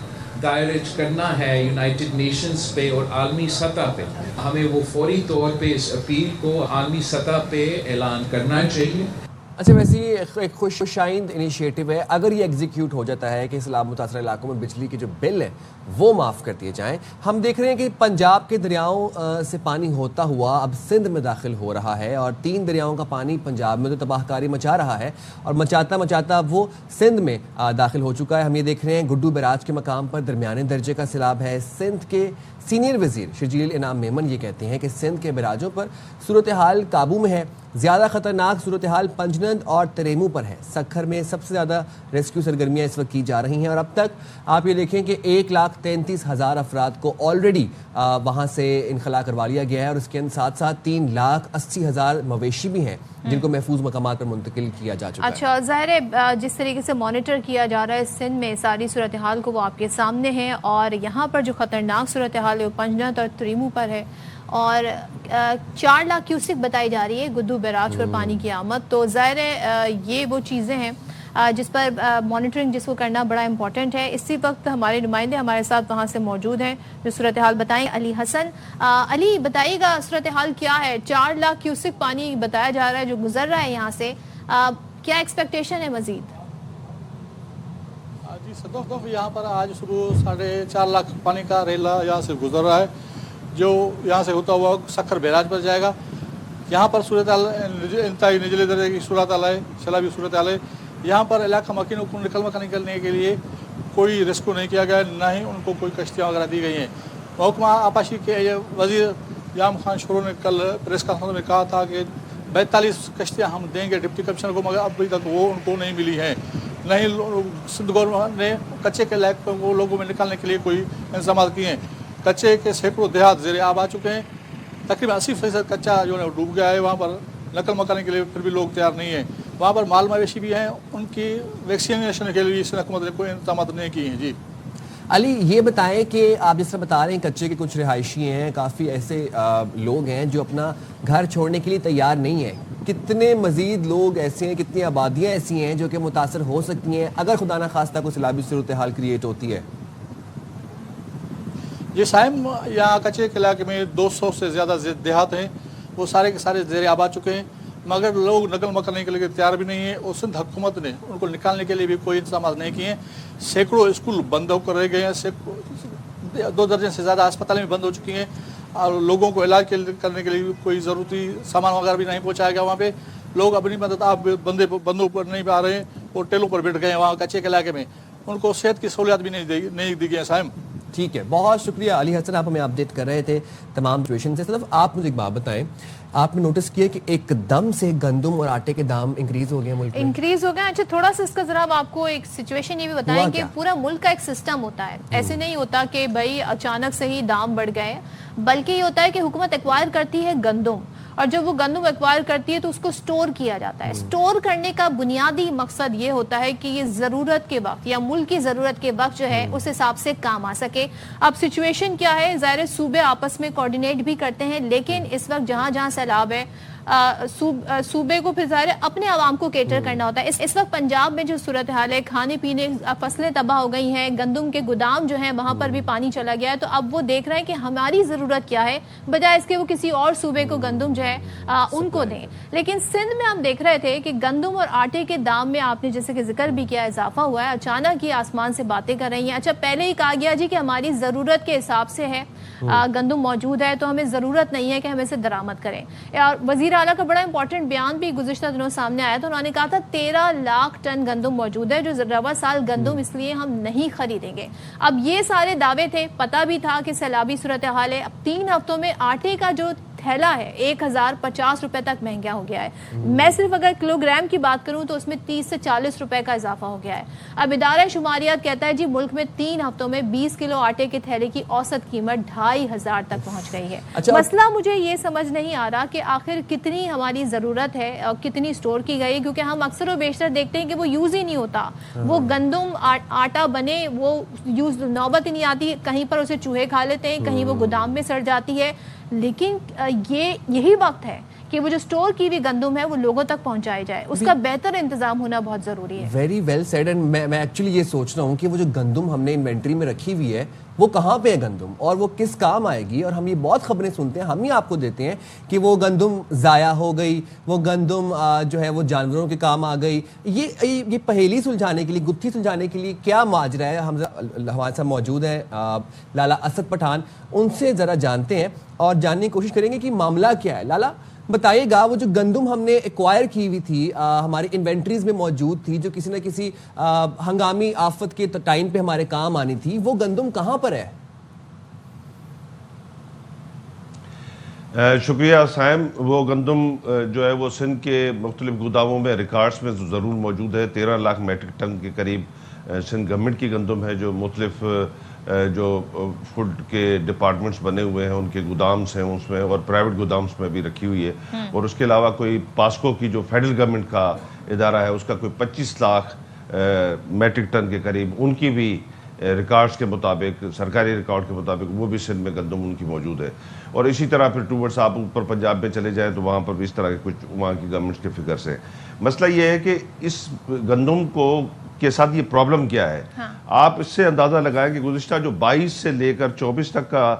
दायर करना है यूनाइटेड नेशंस पे और आलमी सतह पे, हमें वो फौरी तौर पे इस अपील को आलमी सतह पे ऐलान करना चाहिए।
अच्छा, वैसे ये एक खुशाइंद इनिशिएटिव है। अगर ये एग्जीक्यूट हो जाता है कि सैलाब मुतासर इलाकों में बिजली के जो बिल है वो माफ़ कर दिए जाएं। हम देख रहे हैं कि पंजाब के दरियाओं से पानी होता हुआ अब सिंध में दाखिल हो रहा है और 3 दरियाओं का पानी पंजाब में तो तबाहकारी मचा रहा है और मचाता मचाता अब वो सिंध में दाखिल हो चुका है। हम ये देख रहे हैं गुड्डू बैराज के मकाम पर दरमियाने दर्जे का सैलाब है। सिंध के सीनियर वजीर शजील इनाम मेमन ये कहते हैं कि सिंध के बैराजों पर सूरत हाल काबू में है। ज़्यादा ख़तरनाक सूरत हाल पंजनद और तरेमू पर है। सखर में सबसे ज़्यादा रेस्क्यू सरगर्मियाँ इस वक्त की जा रही हैं और अब तक आप ये देखें कि 1,33,000 अफराद को ऑलरेडी वहाँ से इनखला करवा लिया गया है और इसके साथ साथ 3,80,000 मवेशी भी हैं जिनको महफूज मकामात पर मुंतकिल किया जा चुका है।
अच्छा, ज़ाहिर है जिस तरीके से मॉनिटर किया जा रहा है सिंध में सारी सूरत हाल को वो आपके सामने है और यहाँ पर जो ख़तरनाक सूरत हाल है वो पंजनद और तरेमू पर है और 4 लाख क्यूसिक बताई जा रही है गुड्डू बैराज पर पानी की आमद। तो ज़ाहिर है ये वो चीज़ें हैं जिस पर मॉनिटरिंग जिसको करना बड़ा इंपॉर्टेंट है। इसी वक्त हमारे नुमाइंदे हमारे साथ वहाँ से मौजूद हैं जो सूरत हाल बताएं। अली हसन, अली बताइएगा सूरत हाल क्या है? 4 लाख क्यूसिक पानी बताया जा रहा है जो गुजर रहा है यहाँ से, क्या एक्सपेक्टेशन है मजीद?
जी सदफ, यहाँ पर आज सुबह 4.5 लाख पानी का रेला यहाँ से गुजर रहा है जो यहाँ से होता हुआ सखर बैराज पर जाएगा। यहाँ पर सूरत हाल इंतहाई निचले दर्जे की सूरत हाल है, सैलाबी सूरत हाल है। यहाँ पर इलाका मकीनों को निकलने के लिए कोई रेस्क्यू नहीं किया गया, ना ही उनको कोई कश्तियाँ वगैरह दी गई हैं। महकमा आबाशी के वजीर याम खान शुरू ने कल प्रेस कॉन्फ्रेंस में कहा था कि 42 कश्तियाँ हम देंगे डिप्टी कमिश्नर को, मगर अभी तक वो उनको नहीं मिली हैं। नहीं सिंध गवर्नमेंट ने कच्चे के लायक वो लोगों में निकालने के लिए कोई इंतजाम किए हैं। कच्चे के सैकड़ों देहात ज़ेरे आब आ चुके हैं। तकरीबन 80% कच्चा जो है डूब गया है। वहाँ पर नकल मकाने के लिए फिर भी लोग तैयार नहीं है। वहाँ पर माल मवेशी भी हैं, उनकी वैक्सीनेशन के लिए इस हुकूमत ने कोई इंतजाम नहीं किए हैं। जी
अली, ये बताएं कि आप जिस तरह बता रहे हैं कच्चे के कुछ रिहायशी हैं, काफ़ी ऐसे लोग हैं जो अपना घर छोड़ने के लिए तैयार नहीं है। कितने मजीद लोग ऐसे हैं, कितनी आबादियाँ ऐसी हैं जो कि मुतासर हो सकती हैं अगर खुदा न खास्ता कोई सैलाबी सूरत हाल क्रिएट होती है?
ये साइम यहाँ कच्चे के इलाके में 200 से ज़्यादा देहात हैं, वो सारे के सारे ज़ेरे आब आ चुके हैं, मगर लोग नकल मकाने के लिए तैयार भी नहीं है और सिंध हुकूमत ने उनको निकालने के लिए भी कोई इंतजाम नहीं किए हैं। सैकड़ों स्कूल बंद होकर रह गए हैं, 2 दर्जन से ज़्यादा अस्पतालें भी बंद हो चुकी हैं और लोगों को इलाज करने के लिए भी कोई ज़रूरी सामान वगैरह भी नहीं पहुँचाया गया। वहाँ पे लोग अपनी मदद आप बंदों पर नहीं पा रहे हैं और टेलों पर बैठ गए हैं वहाँ कच्चे के इलाके में, उनको सेहत की सहूलियत भी नहीं दी गई साहब।
ठीक है, बहुत शुक्रिया अली हसन, आप हमें अपडेट कर रहे थे तमाम सिचुएशन से। सिर्फ आप मुझे एक बात बताएं, आपने नोटिस किया कि एकदम से गंदम और आटे के दाम इंक्रीज हो गए मुल्क में?
इंक्रीज हो गए। अच्छा, थोड़ा सा इसका जरा आपको एक सिचुएशन ये भी बताएं कि पूरा मुल्क का एक सिस्टम होता है। ऐसे नहीं होता कि भाई अचानक से ही दाम बढ़ गए, बल्कि ये होता है कि हुकूमत एक्वायर करती है गंदम और जब वो गंदम एक्वायर करती है तो उसको स्टोर किया जाता है। स्टोर करने का बुनियादी मकसद ये होता है कि ये ज़रूरत के वक्त या मुल्क की ज़रूरत के वक्त जो है उस हिसाब से काम आ सके। अब सिचुएशन क्या है, ज़ाहिर सूबे आपस में कोऑर्डिनेट भी करते हैं, लेकिन इस वक्त जहाँ जहाँ सैलाब है सूबे को फिर ज़ाहिर अपने आवाम को केटर करना होता है। इस वक्त पंजाब में जो सूरत हाल है, खाने पीने फसलें तबाह हो गई हैं, गंदम के गोदाम जो हैं वहाँ पर भी पानी चला गया है। तो अब वो देख रहे हैं कि हमारी ज़रूरत क्या है, बजाय इसके वो किसी और सूबे को गंदम जो है उनको दें। लेकिन सिंध में हम देख रहे थे कि गंदम और आटे के दाम में आपने जैसे कि जिक्र भी किया इजाफा हुआ है, अचानक ही आसमान से बातें कर रही हैं। अच्छा, पहले ही कहा गया जी कि हमारी ज़रूरत के हिसाब से है, गंदम मौजूद है तो हमें ज़रूरत नहीं है कि हम इसे दरामद करें। और वज़ीर आला का बड़ा इंपॉर्टेंट बयान भी गुज़िश्ता दिनों सामने आया था। उन्होंने कहा था 13 लाख टन गंदम मौजूद है, जो रवा साल गंदम इसलिए हम नहीं खरीदेंगे। अब ये सारे दावे थे, पता भी था कि सैलाबी सूरत हाल है। अब 3 हफ्तों में आटे का जो थैला है 1050 रुपए तक महंगा हो गया है। मैं सिर्फ अगर किलोग्राम की बात करूं तो उसमें 30 से 40 रुपए का इजाफा हो गया है। अब इदारा शुमारियात कहता है जी मुल्क में 3 हफ्तों में 20 किलो आटे के थैले की औसत कीमत 2500 तक पहुंच गई है।
अच्छा,
मसला मुझे ये समझ नहीं आ रहा कि आखिर कितनी हमारी जरूरत है और कितनी स्टोर की गई, क्योंकि हम अक्सर और बेशतर देखते हैं कि वो यूज ही नहीं होता। वो गंदम आटा बने वो यूज नौबत ही नहीं आती, कहीं पर उसे चूहे खा लेते हैं, कहीं वो गोदाम में सड़ जाती है। लेकिन यही वक्त है कि वो जो स्टोर की हुई गंदम है वो लोगों तक पहुंचाई जाए, उसका बेहतर इंतजाम होना बहुत जरूरी है।
Very well said. एंड मैं एक्चुअली ये सोच रहा हूँ कि वो जो गंदम हमने इन्वेंट्री में रखी हुई है वो कहाँ पे है गंदम, और वो किस काम आएगी। और हम ये बहुत खबरें सुनते हैं, हम ही आपको देते हैं कि वो गंदम ज़ाया हो गई, वो गंदम जो है वो जानवरों के काम आ गई। ये पहेली सुलझाने के लिए, गुत्थी सुलझाने के लिए क्या माजरा है, हम हमारे साथ मौजूद हैं लाला असद पठान, उनसे ज़रा जानते हैं और जानने की कोशिश करेंगे कि मामला क्या है। लाला बताइएगा, वो जो गंदम हमने एक्वायर की हुई थी, हमारी इन्वेंट्रीज में मौजूद थी, जो किसी न किसी हंगामी आफत के टाइम पे हमारे काम आनी थी, वो गंदम कहाँ पर है?
शुक्रिया साइम। वो गंदम जो है वो सिंध के मुख्तलिफ गोदामों में रिकॉर्ड्स में ज़रूर मौजूद है। 13 लाख मेट्रिक टन के करीब सिंध गवर्नमेंट की गंदम है, जो मुख्तलिफ जो फूड के डिपार्टमेंट्स बने हुए हैं उनके गोदाम्स हैं उसमें, और प्राइवेट गोदाम्स में भी रखी हुई है। और उसके अलावा कोई पास्को की जो फेडरल गवर्नमेंट का इदारा है उसका कोई 25 लाख मेट्रिक टन के करीब, उनकी भी रिकॉर्ड्स के मुताबिक, सरकारी रिकॉर्ड के मुताबिक वो भी सिंध में गंदम उनकी मौजूद है। और इसी तरह फिर टूवर्ड्स आप ऊपर पंजाब में चले जाएँ तो वहाँ पर भी इस तरह के कुछ वहाँ की गवर्नमेंट्स के फिगर्स हैं। मसला ये है कि इस गंदम को के साथ ये प्रॉब्लम क्या है। हाँ। आप इससे अंदाज़ा लगाएं कि गुज़िश्ता जो 22 से लेकर 24 तक का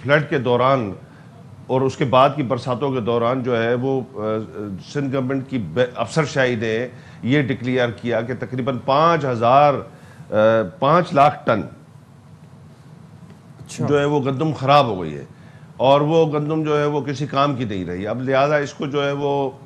फ्लड के दौरान और उसके बाद की बरसातों के दौरान जो है वो सिंध गवर्नमेंट की अफसरशाही ने ये डिक्लेयर किया कि तकरीबन 5 लाख टन जो है वो गंदम ख़राब हो गई है, और वो गंदम जो है वो किसी काम की नहीं रही। अब लिहाजा इसको जो है वो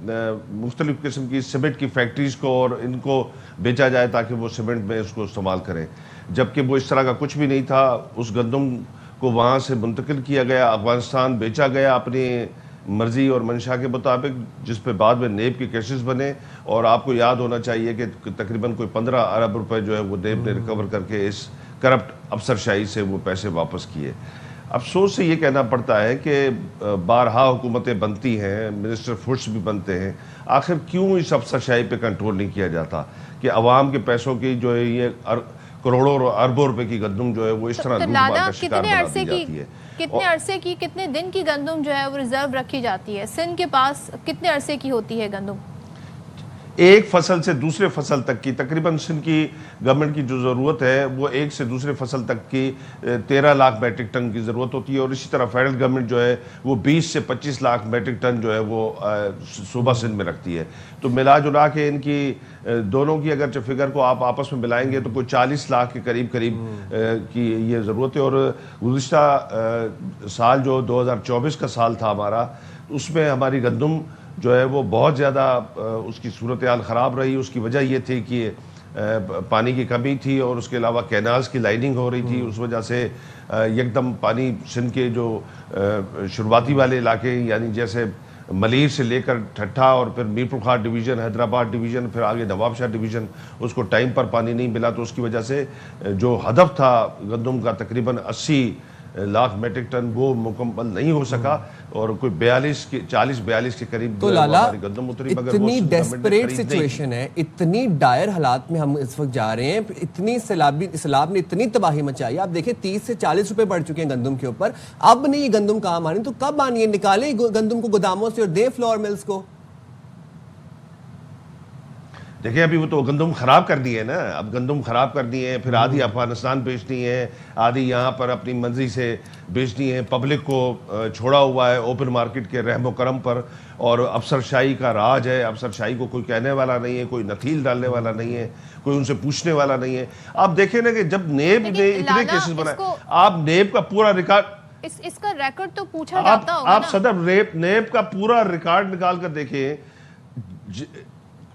मुख्तलिफ किस्म की सीमेंट की फैक्ट्रीज़ को और इनको बेचा जाए ताकि वो सीमेंट में इसको इस्तेमाल करें, जबकि वो इस तरह का कुछ भी नहीं था। उस गंदम को वहाँ से मुंतकिल किया गया, अफगानिस्तान बेचा गया अपनी मर्ज़ी और मंशा के मुताबिक, जिस पे बाद में नेब के केसेस बने। और आपको याद होना चाहिए कि तकरीबन कोई 15 अरब रुपए जो है वो नेब ने रिकवर करके इस करप्ट अफसरशाही से वो पैसे वापस किए। अफसोस से ये कहना पड़ता है कि बारहा हुकूमतें बनती हैं, मिनिस्टर फूड्स भी बनते हैं, आखिर क्यों इस अफसरशाही पे कंट्रोल नहीं किया जाता कि अवाम के पैसों की जो है ये करोड़ों और अरबों रुपए की गंदम जो है वो इस तरह लूटमार का शिकार बना दी जाती है।
कितने अरसे की, कितने दिन की गंदम जो है वो रिजर्व रखी जाती है? सिंध के पास कितने अरसे की होती है गंदम?
एक फसल से दूसरे फसल तक की तकरीबन सिंध की गवर्नमेंट की जो ज़रूरत है वो एक से दूसरे फसल तक की 13 लाख मेट्रिक टन की ज़रूरत होती है। और इसी तरह फेडरल गवर्नमेंट जो है वो 20 से 25 लाख मेट्रिक टन जो है वो सूबा सिंध में रखती है। तो मिला जुला के इनकी दोनों की अगर फिगर को आप आपस में मिलाएंगे तो कोई 40 लाख के करीब की ये ज़रूरत है। और गुज़िश्ता साल जो 2024 का साल था हमारा, उसमें हमारी गंदम जो है वो बहुत ज़्यादा उसकी सूरत हाल ख़राब रही। उसकी वजह ये थी कि पानी की कमी थी और उसके अलावा कैनाल्स की लाइनिंग हो रही थी। उस वजह से एकदम पानी सिंध के जो शुरुआती वाले इलाके यानी जैसे मलीर से लेकर ठट्ठा और फिर मीरपुर खार डिवीज़न, हैदराबाद डिवीज़न, फिर आगे नवाबशाह डिवीज़न, उसको टाइम पर पानी नहीं मिला। तो उसकी वजह से जो हदफ था गंदम का तकरीबन 80 लाख मेट्रिक टन वो मुकम्मल नहीं हो सका और कोई 40-42 के करीब
तो लाला
गंदम उतरी।
इतनी डेस्परेट सिचुएशन है, इतनी डायर हालात में हम इस वक्त जा रहे हैं, इतनी सैलाब ने इतनी तबाही मचाई। आप देखें 30 से 40 रुपए बढ़ चुके हैं गंदम के ऊपर। अब नहीं ये गंदम काम आनी तो कब आनी है? निकालें गंदम को गोदामों से और दें फ्लोर मिल्स को।
देखिए अभी वो तो गंदम ख़राब कर दी है ना, अब गंदम ख़राब कर दी है, फिर आधी अफगानिस्तान बेचनी है, आधी यहाँ पर अपनी मर्जी से बेचनी है। पब्लिक को छोड़ा हुआ है ओपन मार्केट के रहमो करम पर, और अफसरशाही का राज है। अफसरशाही को कोई कहने वाला नहीं है, कोई नथील डालने वाला नहीं है, कोई उनसे पूछने वाला नहीं है। आप देखें ना कि जब नेब ने इतने केसेस बनाए, आप नेब का पूरा रिकॉर्ड
इसका रिकॉर्ड तो पूछा जाता होगा
आप सदर नेब का पूरा रिकॉर्ड निकाल कर देखें।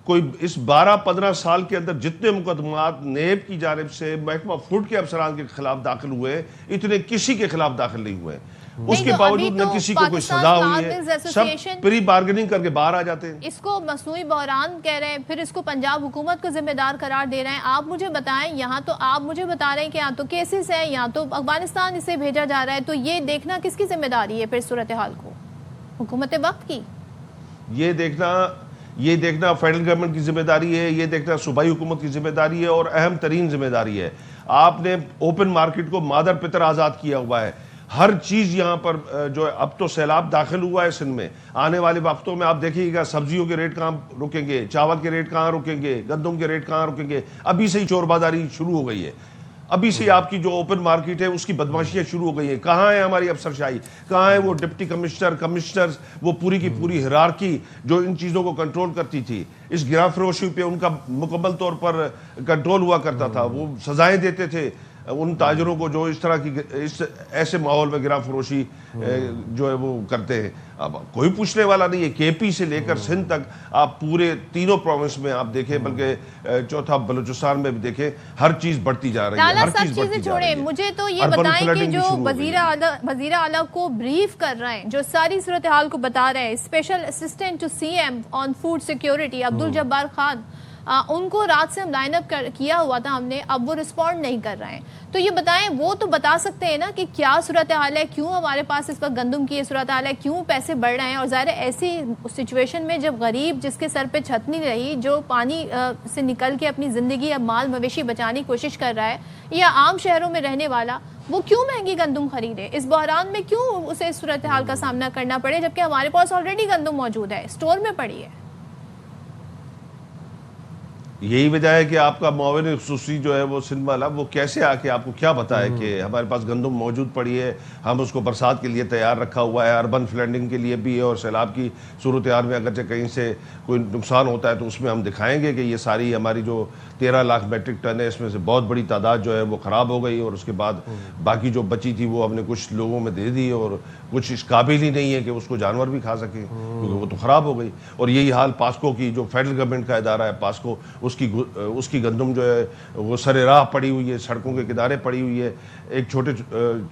कोई इस 12-15 साल के अंदर जितने मुकदमात नेब की जानिब से महकमा फूड के अफसरान के खिलाफ दाखिल हुए, इतने किसी के खिलाफ दाखिल नहीं हुए। उसके बावजूद न किसी को कोई सजा हुई है, सब प्री बार्गेनिंग करके बाहर आ जाते हैं।
इसको मसनूई बहरान कह रहे हैं, फिर इसको पंजाब हुकूमत को जिम्मेदार करार दे रहे हैं। आप मुझे बताएं, यहाँ तो आप मुझे बता रहे हैं कि यहाँ तो केसेस हैं, यहाँ तो अफगानिस्तान इसे भेजा जा रहा है, तो ये देखना किसकी जिम्मेदारी है फिर सूरत हाल को? हुकूमत वक्त की?
ये देखना फेडरल गवर्नमेंट की जिम्मेदारी है, ये देखना सूबाई हुकूमत की जिम्मेदारी है, और अहम तरीन जिम्मेदारी है। आपने ओपन मार्केट को मादर पितर आज़ाद किया हुआ है। हर चीज़ यहाँ पर जो है, अब तो सैलाब दाखिल हुआ है सिंध में, आने वाले वक्तों में आप देखिएगा सब्जियों के रेट कहाँ रुकेंगे, चावल के रेट कहाँ रुकेंगे, गंदम के रेट कहाँ रुकेंगे। अभी से ही चोर बाजारी शुरू हो गई है, अभी से आपकी जो ओपन मार्केट है उसकी बदमाशियां शुरू हो गई है। कहाँ है हमारी अफसरशाही, कहाँ है वो डिप्टी कमिश्नर, वो पूरी की पूरी हिरारकी जो इन चीज़ों को कंट्रोल करती थी। इस गिरा फरोशी पे उनका मुकम्मल तौर पर कंट्रोल हुआ करता था। वो सजाएं देते थे उन ताजरों को जो इस तरह की इस ऐसे माहौल में गिरा फरोशी जो है वो करते हैं। अब कोई पूछने वाला नहीं है। केपी से लेकर सिंध तक आप पूरे तीनों प्रोविंस में आप देखें, बल्कि चौथा बलूचिस्तान में भी देखें, हर चीज बढ़ती जा रही है। हर चीज बढ़ती जा रही है।
मुझे तो ये बताएं कि जो वजीर आला को ब्रीफ कर रहे हैं, जो सारी सूरत हाल को बता रहे हैं, special assistant to CM on food security Abdul Jabbar Khan, उनको रात से हम लाइन अप किया हुआ था हमने, अब वो रिस्पॉन्ड नहीं कर रहे हैं। तो ये बताएं, वो तो बता सकते हैं ना कि क्या सूरत हाल है, क्यों हमारे पास इस वक्त गंदम की सूरत हाल है, क्यों पैसे बढ़ रहे हैं। और ज़ाहिर है ऐसी सिचुएशन में जब गरीब जिसके सर पे छत नहीं रही, जो पानी से निकल के अपनी ज़िंदगी या माल मवेशी बचाने की कोशिश कर रहा है, या आम शहरों में रहने वाला, वो क्यों महंगी गंदम खरीदे? इस बहरान में क्यों उसे इस सूरत हाल का सामना करना पड़े, जबकि हमारे पास ऑलरेडी गंदम मौजूद है, स्टोर में पड़ी है।
यही वजह है कि आपका मुआविन खुसूसी जो है वो सिंध वाला, वो कैसे आके आपको क्या बताए कि हमारे पास गंदम मौजूद पड़ी है, हम उसको बरसात के लिए तैयार रखा हुआ है, अर्बन फ्लडिंग के लिए भी है, और सैलाब की सूरत हाल में अगरचे कहीं से कोई नुकसान होता है तो उसमें हम दिखाएंगे कि ये सारी हमारी जो 13 लाख मेट्रिक टन है, इसमें से बहुत बड़ी तादाद जो है वो ख़राब हो गई, और उसके बाद बाकी जो बची थी वो हमने कुछ लोगों में दे दी, और कुछ इस काबिल ही नहीं है कि उसको जानवर भी खा सकें क्योंकि वो तो ख़राब हो गई। और यही हाल पास्को की, जो फेडरल गवर्नमेंट का इदारा है पास्को, उसकी गंदम जो है वो सरे राह पड़ी हुई है, सड़कों के किनारे पड़ी हुई है। एक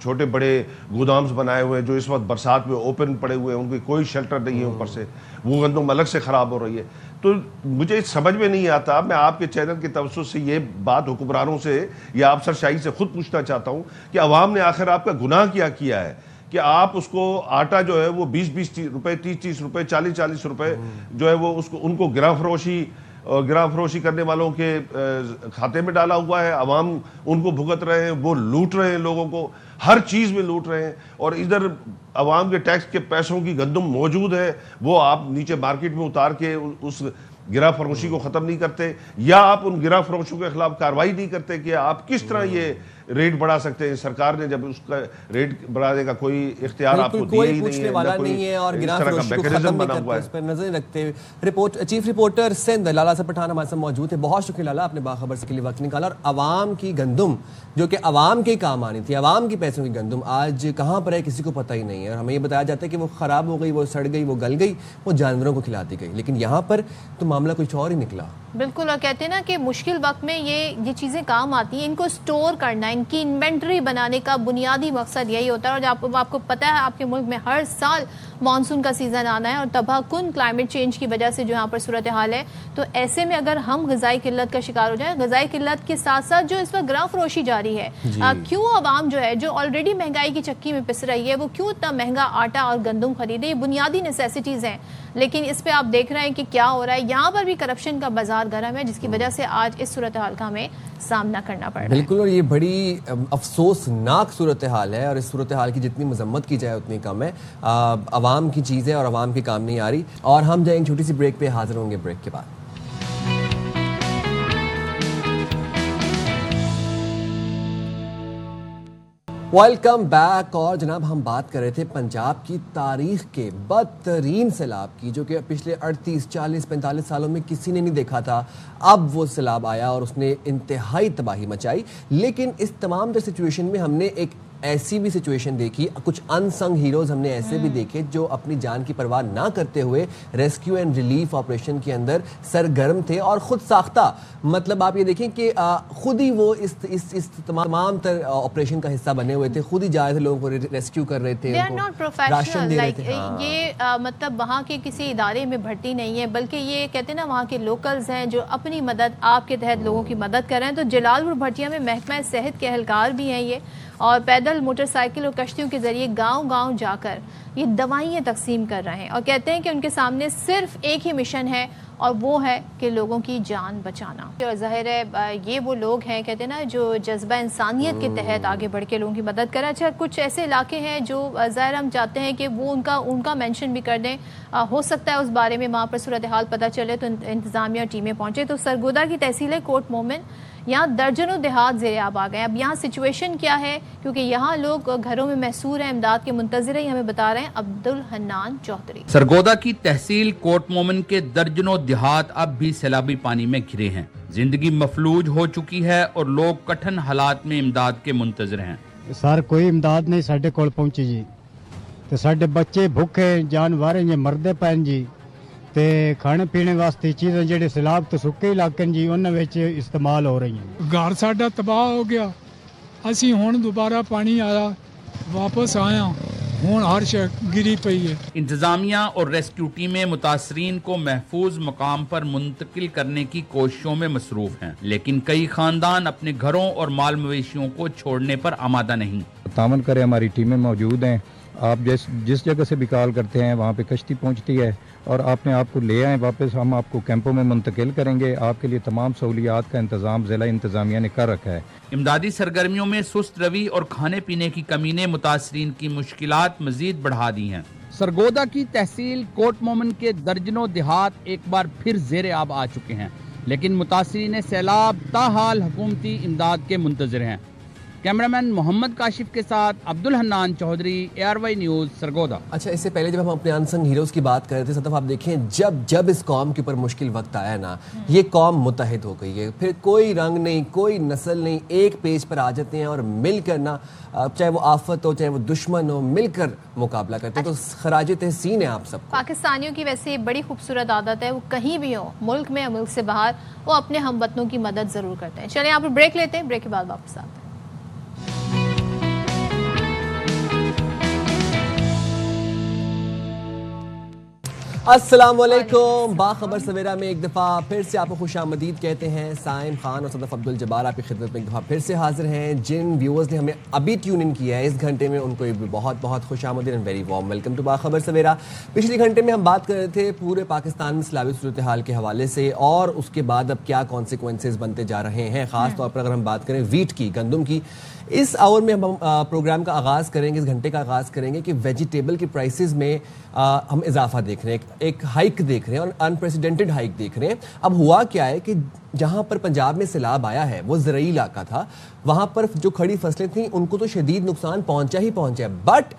छोटे बड़े गोदाम्स बनाए हुए हैं जो इस वक्त बरसात में ओपन पड़े हुए हैं, उनकी कोई शेल्टर नहीं है ऊपर से, वो गंदम अलग से ख़राब हो रही है। तो मुझे समझ में नहीं आता, मैं आपके चैनल के तवज्जुह से ये बात हुक्मरानों से या अफसरशाही से खुद पूछना चाहता हूँ कि अवाम ने आखिर आपका गुनाह क्या किया है कि आप उसको आटा जो है वो 20-20 रुपए, 30-30 रुपए, 40-40 रुपए जो है वो उसको उनको गिरा फरोशी करने वालों के खाते में डाला हुआ है। अवाम उनको भुगत रहे हैं, वो लूट रहे हैं, लोगों को हर चीज़ में लूट रहे हैं, और इधर अवाम के टैक्स के पैसों की गंदम मौजूद है, वो आप नीचे मार्केट में उतार के उस गिरा फरोशी को ख़त्म नहीं करते, या आप उन गिरा फरोशों के खिलाफ कार्रवाई नहीं करते कि आप किस तरह ये रेट बढ़ा सकते हैं। सरकार ने जब उसका रेट बढ़ाने का कोई इख्तियार आपको दिया ही नहीं है,
वाला नहीं है, और गिरा फरोशी को खत्म नहीं करते, इस पर नजर रखते। चीफ रिपोर्टर सिंध लाला सर पठान हमारे साथ मौजूद है। बहुत शुक्रिया लाला, आपने बाखबर से के लिए वक्त निकाला। और आवाम की गंदम जो कि आवाम के काम आनी थी, आवाम की पैसों की गंदम आज कहाँ पर है किसी को पता ही नहीं है, और हमें ये बताया जाता है कि वो ख़राब हो गई, वो सड़ गई, वो गल गई, वो जानवरों को खिला दी गई, लेकिन यहाँ पर तो मामला कुछ और ही निकला।
बिल्कुल, और कहते हैं ना कि मुश्किल वक्त में ये चीज़ें काम आती हैं, इनको स्टोर करना, इनकी इन्वेंट्री बनाने का बुनियादी मकसद यही होता है। और आपको पता है आपके मुल्क में हर साल मानसून का सीज़न आना है, और तबाहकुन क्लाइमेट चेंज की वजह से जो यहाँ पर सूरत हाल है, तो ऐसे में अगर हम ग़िज़ाई किल्लत का शिकार हो जाए, ग़िज़ाई किल्लत के साथ साथ जो इस वक्त गिरा फरोशी जारी है, क्यों आवाम जो है जो ऑलरेडी महंगाई की चक्की में पिस रही है, वो क्यों इतना महंगा आटा और गंदम खरीदे? ये बुनियादी नेसेसिटीज़ हैं, लेकिन इस पर आप देख रहे हैं कि क्या हो रहा है। यहाँ पर भी करप्शन का बाजार गर्म है, जिसकी वजह से आज इस सूरत हाल का हमें सामना करना पड़ रहा है।
बिल्कुल, और ये बड़ी अफसोसनाक सूरत हाल है, और इस सूरत हाल की जितनी मजम्मत की जाए उतनी कम है। आवाम की चीज़ है और आवाम के काम नहीं आ रही। और हम जाएंगे छोटी सी ब्रेक पे, हाजिर होंगे ब्रेक के बाद। Welcome back. और जनाब हम बात कर रहे थे पंजाब की तारीख के बदतरीन सैलाब की, जो कि पिछले 38, 40, 45 सालों में किसी ने नहीं देखा था। अब वो सैलाब आया और उसने इंतहाई तबाही मचाई, लेकिन इस तमाम सिचुएशन में हमने एक ऐसी भी सिचुएशन देखी, कुछ अनसंग हीरोज हमने ऐसे भी देखे जो अपनी जान की परवाह ना करते हुए रेस्क्यू एंड रिलीफ ऑपरेशन के अंदर सरगर्म थे और खुद साख्ता, मतलब आप ये देखें कि खुद ही वो इस तमाम ऑपरेशन का हिस्सा बने हुए थे, खुद ही जा रहे थे, लोगों को रेस्क्यू कर रहे थे, राशन दे रहे थे।
ये मतलब वहाँ के किसी इदारे में भर्ती नहीं है, बल्कि ये कहते हैं ना वहाँ के लोकल्स हैं जो अपनी मदद आपके तहत लोगों की मदद कर रहे हैं। तो जलालपुर भटिया में महकमा सेहत के एहलकार भी हैं ये, और पैदल, मोटरसाइकिल और कश्तियों के जरिए गांव-गांव जाकर ये दवाइयाँ तकसीम कर रहे हैं, और कहते हैं कि उनके सामने सिर्फ एक ही मिशन है, और वो है कि लोगों की जान बचाना। और ज़ाहिर है ये वो लोग हैं, कहते हैं ना, जो जज्बा इंसानियत के तहत आगे बढ़ के लोगों की मदद करें। अच्छा, कुछ ऐसे इलाके हैं जो ज़ाहिर हम चाहते हैं कि वो उनका मेंशन भी कर दें, हो सकता है उस बारे में वहाँ पर सूरत हाल पता चले तो इंतज़ामिया टीमें पहुँचे। तो सरगोदा की तहसील है कोट मोमिन, यहाँ दर्जनों देहात ज़ेरे आब आ गए। अब यहाँ सिचुएशन क्या है, क्योंकि यहाँ लोग घरों में महसूर हैं, इमदाद के मुंतज़िर हैं, हमें बता रहे हैं अब्दुल हन्नान चौधरी।
सरगोदा की तहसील कोट मोमिन के दर्जनों देहात अब भी सैलाबी पानी में घिरे हैं। जिंदगी मफलूज हो चुकी है और लोग कठिन हालात में इमदाद के मुंतज़िर हैं।
सर कोई इमदाद नहीं साढ़े कोल पहुंची जी, तो साढ़े बच्चे भुखे जानवर ये मरदे पैन जी, ते खाने पीने वास्ते चीज़ें जेडे सैलाब तो सुके इलाके जी उन्होंने विच इस्तेमाल हो रही हैं।
घर साडा तबाह हो गया, असी हुण दोबारा पानी आया वापस आया, हुण हर शय गिरी पई है।
इंतजामिया और रेस्क्यू टीमें मुतासरीन को महफूज मकाम पर मुंतकिल करने की कोशिशों में मसरूफ हैं, लेकिन कई खानदान अपने घरों और माल मवेशियों को छोड़ने पर आमादा नहीं।
तामन करे हमारी टीमें मौजूद हैं, आप जिस जगह से भी कॉल करते हैं वहाँ पे कश्ती पहुँचती है और आपने आपको ले आए वापस, हम आपको कैंपों में मुंतकिल करेंगे। आपके लिए तमाम सहूलियात का इंतजाम जिला इंतजामिया ने कर रखा है।
इमदादी सरगर्मियों में सुस्त रवि और खाने पीने की कमी ने मुतासरीन की मुश्किलात मजीद बढ़ा दी हैं। सरगोदा की तहसील कोट मोमिन के दर्जनों देहात एक बार फिर ज़ेरे आब आ चुके हैं, लेकिन मुतासरीन सैलाब ताहाल हुकूमती इमदाद के मुंतज़िर हैं। कैमरामैन मोहम्मद काशिफ के साथ अब्दुल हन्नान चौधरी, ARY न्यूज़, सरगोदा।
अच्छा, इससे पहले जब हम अपने अनसंग हीरोज़ की बात कर रहे थे सदफ, आप देखें जब इस कौम के ऊपर मुश्किल वक्त आया ना, ये कौम मुत्तहिद हो गई है। फिर कोई रंग नहीं, कोई नस्ल नहीं, एक पेज पर आ जाते हैं और मिलकर ना, चाहे वो आफत हो चाहे वो दुश्मन हो, मिलकर मुकाबला करते हैं। तो खराज तहसीन है आप सब।
पाकिस्तानियों की वैसे बड़ी खूबसूरत आदत है, वो कहीं भी हो, मुल्क में या मुल्क से बाहर, वो अपने हमवतनों की मदद ज़रूर करते हैं। चलें यहाँ पर ब्रेक लेते हैं, ब्रेक के बाद वापस आते हैं।
अस्सलाम वालेकुम, बाखबर सवेरा में एक दफ़ा फिर से आपको खुशामदीद कहते हैं। साइम खान और सदफ अब्दुल जब्बार आपकी खिदमत में एक दफ़ा फिर से हाजिर हैं। जिन व्यूअर्स ने हमें अभी ट्यून इन किया है इस घंटे में, उनको भी बहुत बहुत खुशामदीद and very warm welcome to Bakhabar Savera. पिछले घंटे में हम बात कर रहे थे पूरे पाकिस्तान में सैलाबी सूरत हाल के हवाले से और उसके बाद अब क्या कॉन्सिक्वेंसेज बनते जा रहे हैं। ख़ास तौर पर अगर हम बात करें वीट की, गंदम की, इस आवर में हम प्रोग्राम का आगाज़ करेंगे, इस घंटे का आगाज़ करेंगे कि वेजिटेबल के प्राइसेस में हम इजाफा देख रहे हैं, एक हाइक देख रहे हैं और अनप्रेसिडेंटेड हाइक देख रहे हैं। अब हुआ क्या है कि जहां पर पंजाब में सैलाब आया है वो ज़रई इलाका था, वहां पर जो खड़ी फसलें थीं उनको तो शदीद नुकसान पहुंचा ही पहुंचा है। बट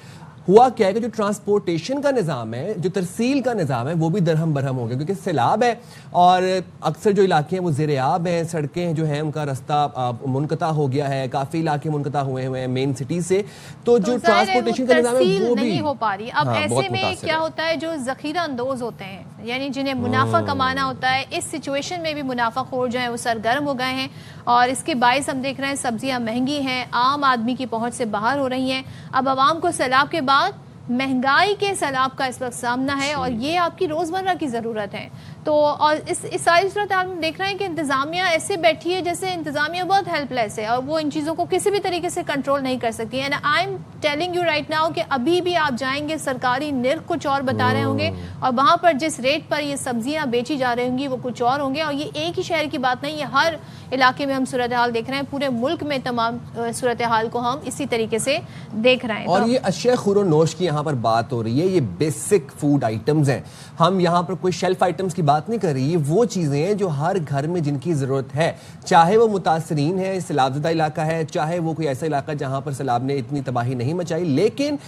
हुआ क्या है कि जो ट्रांसपोर्टेशन का निज़ाम है, जो तरसील का निज़ाम है, वो भी दरहम बरहम हो गया, क्योंकि सैलाब है और अक्सर जो इलाके हैं वो ज़ेरे आब हैं, सड़कें जो हैं उनका रास्ता मुनक़ता हो गया है, काफ़ी इलाके मुनक़ता हुए हैं मेन सिटी से, तो जो ट्रांसपोर्टेशन का निज़ाम है वो भी
नहीं हो पा रही। अब ऐसे में क्या होता है, जो ज़ख़ीरा अंदोज़ होते हैं, यानी जिन्हें मुनाफा कमाना होता है, इस सिचुएशन में भी मुनाफाखोर जो है वो सरगर्म हो गए हैं और इसके बायस हम देख रहे हैं सब्जियां महंगी हैं, आम आदमी की पहुंच से बाहर हो रही हैं। अब आवाम को सैलाब के बाद महंगाई के सैलाब का इस वक्त सामना है और ये आपकी रोज़मर्रा की ज़रूरत है। तो और इस सारी सूरत हाल में देख रहे हैं कि इंतज़ामिया ऐसे बैठी है जैसे इंतज़ामिया बहुत हेल्पलेस है और वो इन चीज़ों को किसी भी तरीके से कंट्रोल नहीं कर सकती है। And I am telling you right now कि अभी भी आप जाएंगे, सरकारी निर्ख कुछ और बता रहे होंगे और वहाँ पर जिस रेट पर ये सब्जियाँ बेची जा रही होंगी वो कुछ और होंगे। और ये एक ही शहर की बात नहीं, ये हर इलाके में हम सूरत हाल देख रहे हैं, पूरे मुल्क में तमाम सूरत हाल को हम इसी तरीके से देख रहे हैं।
और ये अशिया खुरो नोश की यहाँ पर बात हो रही है, ये बेसिक फूड आइटम्स हैं। हम यहाँ पर कोई शेल्फ आइटम्स की बात नहीं कर रही, ये वो चीज़ें हैं जो हर घर में जिनकी ज़रूरत है, चाहे वो मुतासरीन है, सैलाबज़दा इलाका है, चाहे वो कोई ऐसा इलाका जहाँ पर सैलाब ने इतनी तबाही नहीं मचाई। लेकिन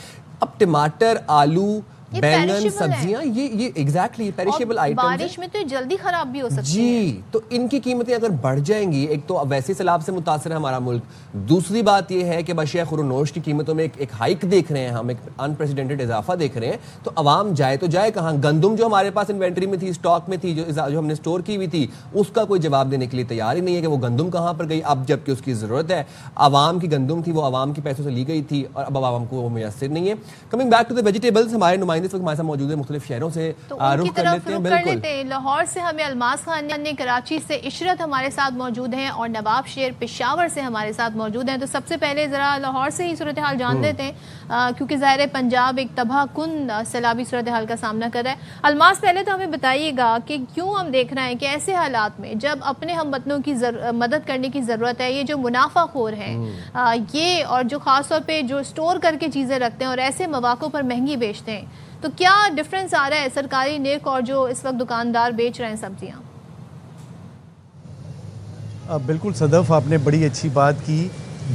अब टमाटर, आलू, बैंगन, सब्जियां, ये एग्जैक्टली पेरिशेबल आइटम्स हैं।
बारिश में तो जल्दी खराब भी हो सकती है
जी, तो इनकी कीमतें अगर बढ़ जाएंगी, एक तो वैसे सैलाब से मुतासर है हमारा मुल्क, दूसरी बात ये है कि बशिया खुरनोश की कीमतों में एक हाइक देख रहे हैं हम, एक अनप्रेसिडेंटेड इजाफा देख रहे हैं। तो अवाम जाए तो जाए कहाँ? गंदम जो हमारे पास इन्वेंट्री में थी, स्टॉक में थी, जो हमने स्टोर की हुई थी, उसका कोई जवाब देने के लिए तैयार ही नहीं है कि वो गंदम कहाँ पर गई, अब जबकि उसकी ज़रूरत है। अवाम की गंदम थी, वो अवाम के पैसों से ली गई थी और अब अवाम को वो मुयसर नहीं है। Coming back to the vegetables, हमारे नुमाइंदे इस वक्त हमारे साथ मौजूद है मुख्तलिफ शहरों से,
तो उनकी
रुख कर
तरफ
लेते हैं।
रुख कर
बिल्कुल
लेते हैं। लाहौर से हमें अलमास खान ने, कराची से इशरत हमारे साथ मौजूद हैं और नवाब शेर पेशावर से हमारे साथ मौजूद हैं। तो सबसे पहले ज़रा लाहौर से ही सूरत हाल जान लेते हैं, क्योंकि ज़ाहिर है पंजाब एक तबाहकुन सैलाबी सूरत हाल का सामना कर रहा है। अलमास, पहले तो हमें बताइएगा कि क्यों हम देख रहे हैं कि ऐसे हालात में जब अपने हमवतनों की मदद करने की ज़रूरत है, ये जो मुनाफाखोर हैं ये और जो ख़ास तौर पे जो स्टोर करके चीज़ें रखते हैं और ऐसे मौक़ों पर महंगी बेचते हैं, तो क्या डिफरेंस आ रहा है सरकारी निर्ख और जो इस वक्त दुकानदार बेच रहे हैं सब्जियां?
बिल्कुल सदफ, आपने बड़ी अच्छी बात की।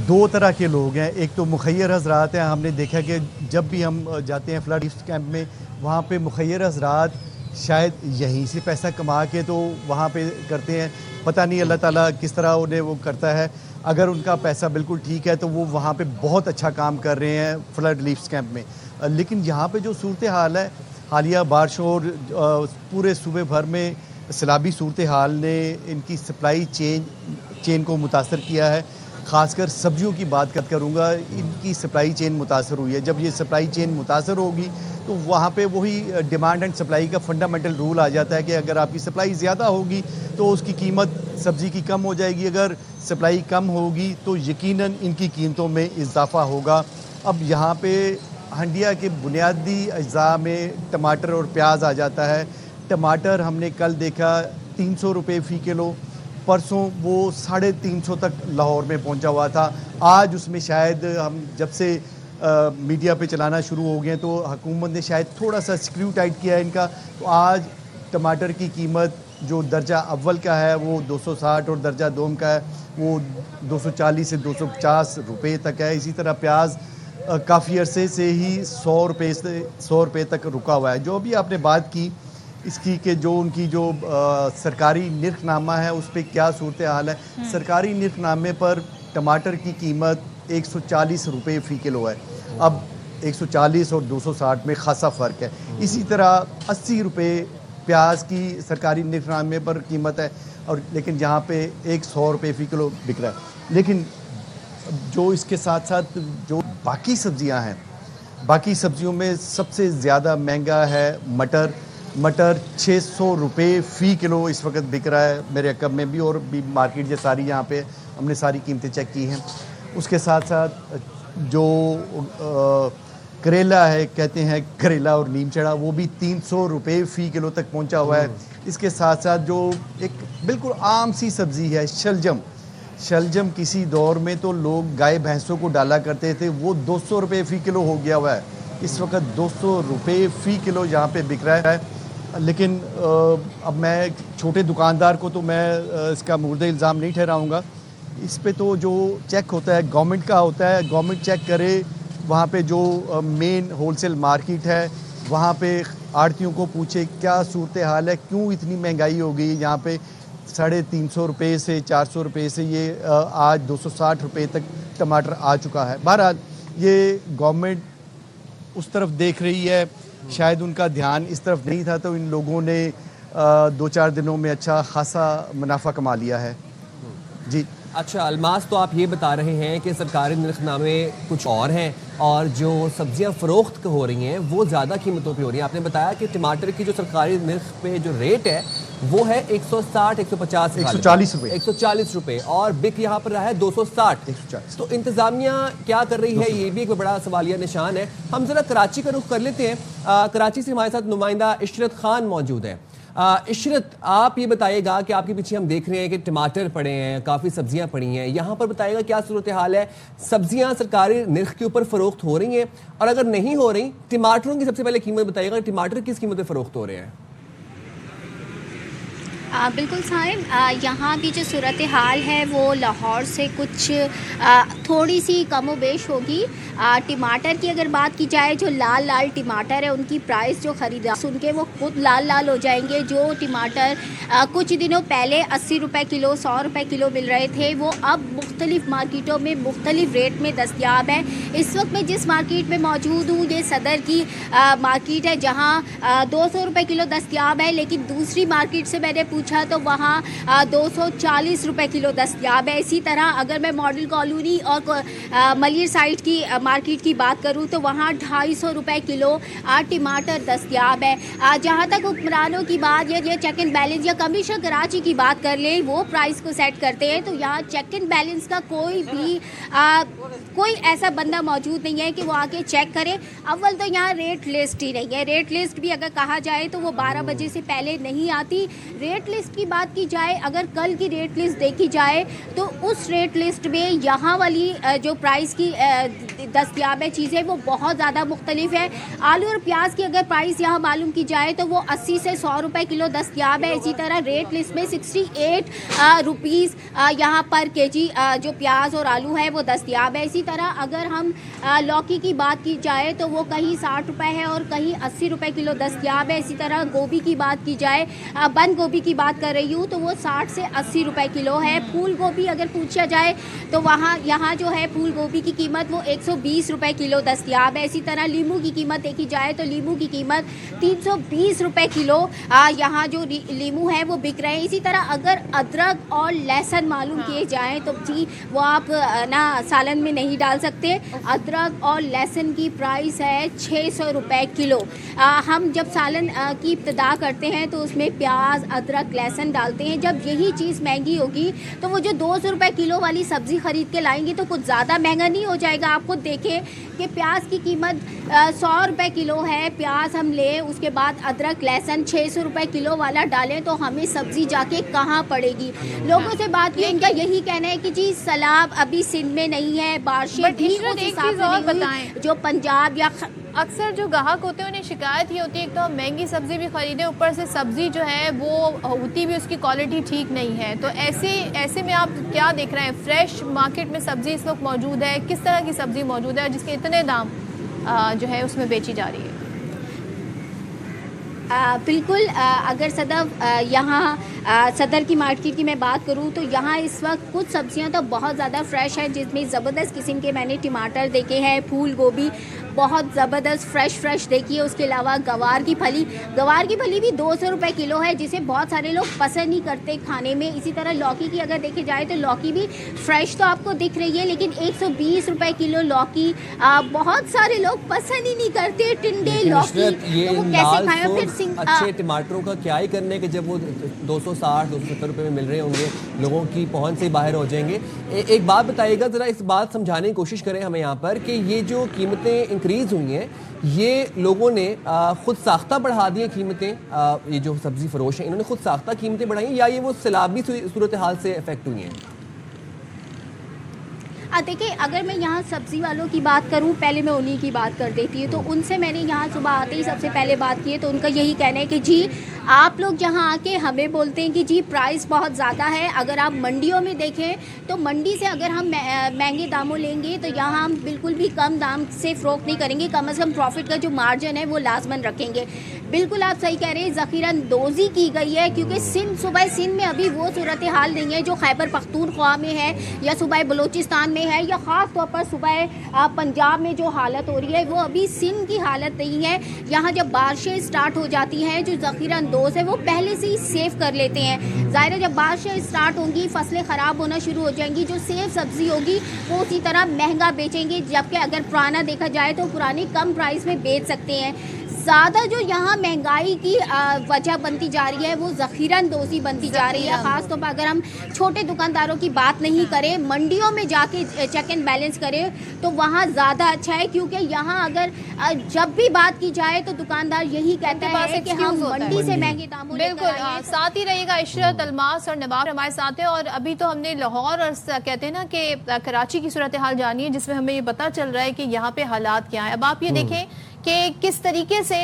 दो तरह के लोग हैं, एक तो मुखैर हजरात हैं। हमने देखा कि जब भी हम जाते हैं फ्लड रिलीफ कैंप में, वहाँ पे मुखैर हजरात शायद यहीं से पैसा कमा के तो वहाँ पे करते हैं, पता नहीं अल्लाह ताला किस तरह उन्हें वो करता है। अगर उनका पैसा बिल्कुल ठीक है तो वो वहाँ पे बहुत अच्छा काम कर रहे हैं फ्लड रिलीफ कैंप में। लेकिन यहाँ पे जो सूरत हाल है, हालिया बारिशों और पूरे सूबे भर में सैलाबी सूरत हाल ने इनकी सप्लाई चेन को मुतासर किया है। ख़ासकर सब्जियों की बात करूँगा, इनकी सप्लाई चेन मुतासर हुई है। जब ये सप्लाई चेन मुतासर होगी तो वहाँ पे वही डिमांड एंड सप्लाई का फंडामेंटल रूल आ जाता है कि अगर आपकी सप्लाई ज़्यादा होगी तो उसकी कीमत सब्ज़ी की कम हो जाएगी, अगर सप्लाई कम होगी तो यकीनन इनकी कीमतों में इजाफा होगा। अब यहाँ पे हंडिया के बुनियादी अज्जा में टमाटर और प्याज आ जाता है। टमाटर हमने कल देखा 300 रुपये फ़ी किलो, परसों वो 350 तक लाहौर में पहुंचा हुआ था। आज उसमें शायद हम जब से मीडिया पे चलाना शुरू हो गए तो हुकूमत ने शायद थोड़ा सा स्क्रू टाइट किया है इनका, तो आज टमाटर की कीमत जो दर्जा अव्वल का है वो 260 और दर्जा दोम का है वो 240 से 250 रुपये तक है। इसी तरह प्याज काफ़ी अरसे से ही 100 रुपये तक रुका हुआ है। जो अभी आपने बात की इसकी कि जो उनकी जो सरकारी निर्खनामा है उस पर क्या सूरत हाल है। सरकारी निर्खनामे पर टमाटर की कीमत 140 रुपये फ़ी किलो है। अब 140 और 260 में खासा फ़र्क है। इसी तरह 80 रुपये प्याज की सरकारी निर्खनामे पर कीमत है, और लेकिन यहाँ पे 100 रुपये फ़ी किलो बिक रहा है। लेकिन जो इसके साथ साथ जो बाकी सब्ज़ियाँ हैं, बाकी सब्ज़ियों में सबसे ज़्यादा महंगा है मटर 600 रुपये फ़ी किलो इस वक्त बिक रहा है मेरे अकब में भी, और भी मार्केट जो सारी यहाँ पे हमने सारी कीमतें चेक की हैं। उसके साथ साथ जो करेला है, कहते हैं करेला और नीम चढ़ा, वो भी 300 रुपये फ़ी किलो तक पहुँचा हुआ है। इसके साथ साथ जो एक बिल्कुल आम सी सब्ज़ी है शलजम किसी दौर में तो लोग गाय भैंसों को डाला करते थे, वो 200 रुपये फ़ी किलो हो गया हुआ है। इस वक्त 200 रुपये फ़ी किलो यहाँ पे बिक रहा है। लेकिन अब मैं छोटे दुकानदार को तो मैं इसका मुर्दे इल्ज़ाम नहीं ठहराऊँगा। इस पे तो जो चेक होता है गवर्नमेंट का होता है, गवर्नमेंट चेक करे। वहाँ पे जो मेन होलसेल मार्केट है वहाँ पे आड़तियों को पूछे क्या सूरत हाल है, क्यों इतनी महंगाई हो गई। यहाँ पे 350 रुपये से 400 रुपये से ये आज 260 रुपये तक टमाटर आ चुका है। बहरहाल ये गवर्नमेंट उस तरफ देख रही है, शायद उनका ध्यान इस तरफ नहीं था, तो इन लोगों ने 2-4 दिनों में अच्छा खासा मुनाफा कमा लिया है। जी
अच्छा अलमास, तो आप ये बता रहे हैं कि सरकारी निर्खनामे कुछ और हैं और जो सब्जियां फ़रोख्त हो रही हैं वो ज़्यादा कीमतों पे हो रही हैं। आपने बताया कि टमाटर की जो सरकारी निर्ख पे जो रेट है वो है 160, 150, 140 रुपये और बिक यहाँ पर रहा है 260, 140। तो इंतज़ामिया क्या कर रही है, ये भी एक बड़ा सवालिया निशान है। हम ज़रा कराची का रुख कर लेते हैं। कराची से हमारे साथ नुमाइंदा इशरत खान मौजूद है। इशरत, आप ये बताइएगा कि आपके पीछे हम देख रहे हैं कि टमाटर पड़े हैं, काफ़ी सब्जियां पड़ी हैं, यहाँ पर बताइएगा क्या सूरत हाल है, सब्जियां सरकारी निर्ख के ऊपर फ़रोख्त हो रही हैं, और अगर नहीं हो रही टमाटरों की सबसे पहले कीमत बताइएगा, टमाटर किस कीमत पर फ़रोख्त हो रहे हैं?
बिल्कुल साहिब, यहाँ की जो सूरत हाल है वो लाहौर से कुछ थोड़ी सी कमो बेश होगी। टमाटर की अगर बात की जाए, जो लाल लाल टमाटर है उनकी प्राइस जो ख़रीदा सुन के वो खुद लाल लाल हो जाएंगे। जो टमाटर कुछ दिनों पहले 80 रुपये किलो, 100 रुपये किलो मिल रहे थे, वो अब मुख्तलिफ़ मार्केटों में मुख्तलिफ़ रेट में दस्तयाब है। इस वक्त मैं जिस मार्केट में मौजूद हूँ ये सदर की मार्केट है, जहाँ 200 रुपये किलो दस्तयाब है। लेकिन दूसरी मार्केट से मैंने पूछा तो वहाँ 240 रुपए किलो दस्तयाब है। इसी तरह अगर मैं मॉडल कॉलोनी और मलिर साइड की मार्केट की बात करूँ तो वहाँ 250 रुपए किलो टमाटर दस्तयाब है। जहाँ तक हुक्मरानों की बात या चेक एंड बैलेंस या कमीशन कराची की बात कर लें, वो प्राइस को सेट करते हैं, तो यहाँ चेक एंड बैलेंस का कोई ऐसा बंदा मौजूद नहीं है कि वो आके चेक करे। अव्वल तो यहाँ रेट लिस्ट ही नहीं है। रेट लिस्ट भी अगर कहा जाए तो वो 12 बजे से पहले नहीं आती। रेट लिस्ट की बात की जाए, अगर कल की रेट लिस्ट देखी जाए तो उस रेट लिस्ट में यहाँ वाली जो प्राइस की दस्तयाब है चीज़ें वो बहुत ज़्यादा मुख्तलिफ है। आलू और प्याज की अगर प्राइस यहाँ मालूम की जाए तो वो 80 से 100 रुपए किलो दस्तयाब है। इसी तरह रेट लिस्ट में 68 रुपीज़ यहाँ पर केजी जो प्याज और आलू है वो दस्तयाब है। इसी तरह अगर हम लौकी की बात की जाए तो वो कहीं 60 रुपए है और कहीं 80 रुपए किलो दस्तयाब है। इसी तरह गोभी की बात की जाए, बंद गोभी की बात कर रही हूँ तो वो 60 से 80 रुपए किलो है। फूल गोभी अगर पूछा जाए तो यहाँ जो है फूल गोभी की कीमत वो 120 रुपए किलो दस्तयाब है। इसी तरह लीमू की कीमत देखी जाए तो लीमू की कीमत 320 रुपए किलो यहाँ जो लीमू है वो बिक रहे हैं। इसी तरह अगर अदरक और लहसुन मालूम किए जाएँ तो जी वो आप ना सालन में नहीं डाल सकते। अदरक और लहसुन की प्राइस है 600 रुपए किलो। हम जब सालन की इब्तिदा करते हैं तो उसमें प्याज, अदरक, लहसुन डालते हैं। जब यही चीज़ महंगी होगी तो वो जो 200 रुपए किलो वाली सब्ज़ी ख़रीद के लाएंगे तो कुछ ज़्यादा महंगा नहीं हो जाएगा। आप खुद देखें कि प्याज की कीमत 100 रुपए किलो है, प्याज हम लें, उसके बाद अदरक लहसुन 600 रुपए किलो वाला डालें तो हमें सब्ज़ी जाके कहाँ पड़ेगी। लोगों से बात की, उनका यही कहना है कि जी सैलाब अभी सिंध में नहीं है, बारिशें भी उस हिसाब से नहीं हुई जो पंजाब या
अक्सर जो ग्राहक होते हैं उन्हें शिकायत ये होती है, एक तो हम महंगी सब्ज़ी भी ख़रीदें, ऊपर से सब्ज़ी जो है वो होती भी उसकी क्वालिटी ठीक नहीं है। तो ऐसे में आप क्या देख रहे हैं? फ्रेश मार्केट में सब्ज़ी इस वक्त मौजूद है, किस तरह की सब्ज़ी मौजूद है जिसके इतने दाम जो है उसमें बेची जा रही है?
बिल्कुल, अगर यहाँ सदर की मार्केट की मैं बात करूँ तो यहाँ इस वक्त कुछ सब्जियाँ तो बहुत ज़्यादा फ्रेश हैं, जिसमें ज़बरदस्त किस्म के मैंने टमाटर देखे हैं, फूल गोभी बहुत ज़बरदस्त फ्रेश देखी है। उसके अलावा गवार की फली भी 200 रुपए किलो है, जिसे बहुत सारे लोग पसंद नहीं करते खाने में। इसी तरह लौकी की अगर देखी जाए तो लौकी भी फ्रेश तो आपको दिख रही है, लेकिन 120 रुपए किलो लौकी बहुत सारे लोग पसंद ही नहीं करते। टिंडे लौकी तो वो कैसे खाएं? फिर
अच्छे टमाटरों का क्या ही करने के जब वो 260-270 रुपए में मिल रहे होंगे, लोगों की पहुंच से बाहर हो जाएंगे। एक बात बताइएगा, ज़रा इस बात समझाने की कोशिश करें हमें यहाँ पर कि ये जो कीमतें इंक्रीज़ हुई हैं ये लोगों ने खुद साख्ता बढ़ा दी हैं कीमतें, ये जो सब्ज़ी फरोश हैं इन्होंने खुद साख्ता कीमतें बढ़ाई हैं या ये वो सैलाबी सूरत हाल से इफेक्ट हुई हैं?
देखिए, अगर मैं यहाँ सब्ज़ी वालों की बात करूँ, पहले मैं उन्हीं की बात कर देती हूँ। तो उनसे मैंने यहाँ सुबह आते ही सबसे पहले बात की है तो उनका यही कहना है कि जी आप लोग यहाँ आके हमें बोलते हैं कि जी प्राइस बहुत ज़्यादा है। अगर आप मंडियों में देखें तो मंडी से अगर हम महंगे दामों लेंगे तो यहाँ हम बिल्कुल भी कम दाम से फ़रोख्त नहीं करेंगे, कम से कम प्रॉफिट का जो मार्जिन है वो लाजमन रखेंगे। बिल्कुल आप सही कह रहे हैं, ज़ख़ीरानंदोज़ी की गई है क्योंकि सिंध में अभी वो सूरत हाल नहीं है जो खैबर पख्तूनख्वा में है या सूबा बलूचिस्तान में है या ख़ास तौर पर सूबा पंजाब में जो हालत हो रही है वो अभी सिंध की हालत नहीं है। यहाँ जब बारिशें स्टार्ट हो जाती हैं, जो ज़ख़ीरानंदोज़ है वो पहले से ही सेव कर लेते हैं। ज़ाहिर है जब बारिशें स्टार्ट होंगी, फसलें ख़राब होना शुरू हो जाएंगी, जो सेव सब्ज़ी होगी वो उसी तरह महंगा बेचेंगे, जबकि अगर पुराना देखा जाए तो पुराने कम प्राइस में बेच सकते हैं। ज़्यादा जो यहाँ महंगाई की वजह बनती जा रही है वो ज़ख़ीरानंदोज़ी बनती जा रही है। ख़ास तौर पर अगर हम छोटे दुकानदारों की बात नहीं करें, मंडियों में जाके चेक एंड बैलेंस करें तो वहाँ ज़्यादा अच्छा है, क्योंकि यहाँ अगर जब भी बात की जाए तो दुकानदार यही कहते हैं कि हम मंडी से महंगे दामों
बिल्कुल। साथ ही रहिएगा, इशरत, अलमास और नवाब हमारे साथ हैं। और अभी तो हमने लाहौर और कहते हैं ना कि कराची की सूरत हाल जानी है, जिसमें हमें ये पता चल रहा है कि यहाँ पे हालात क्या है। अब आप ये देखें कि किस तरीके से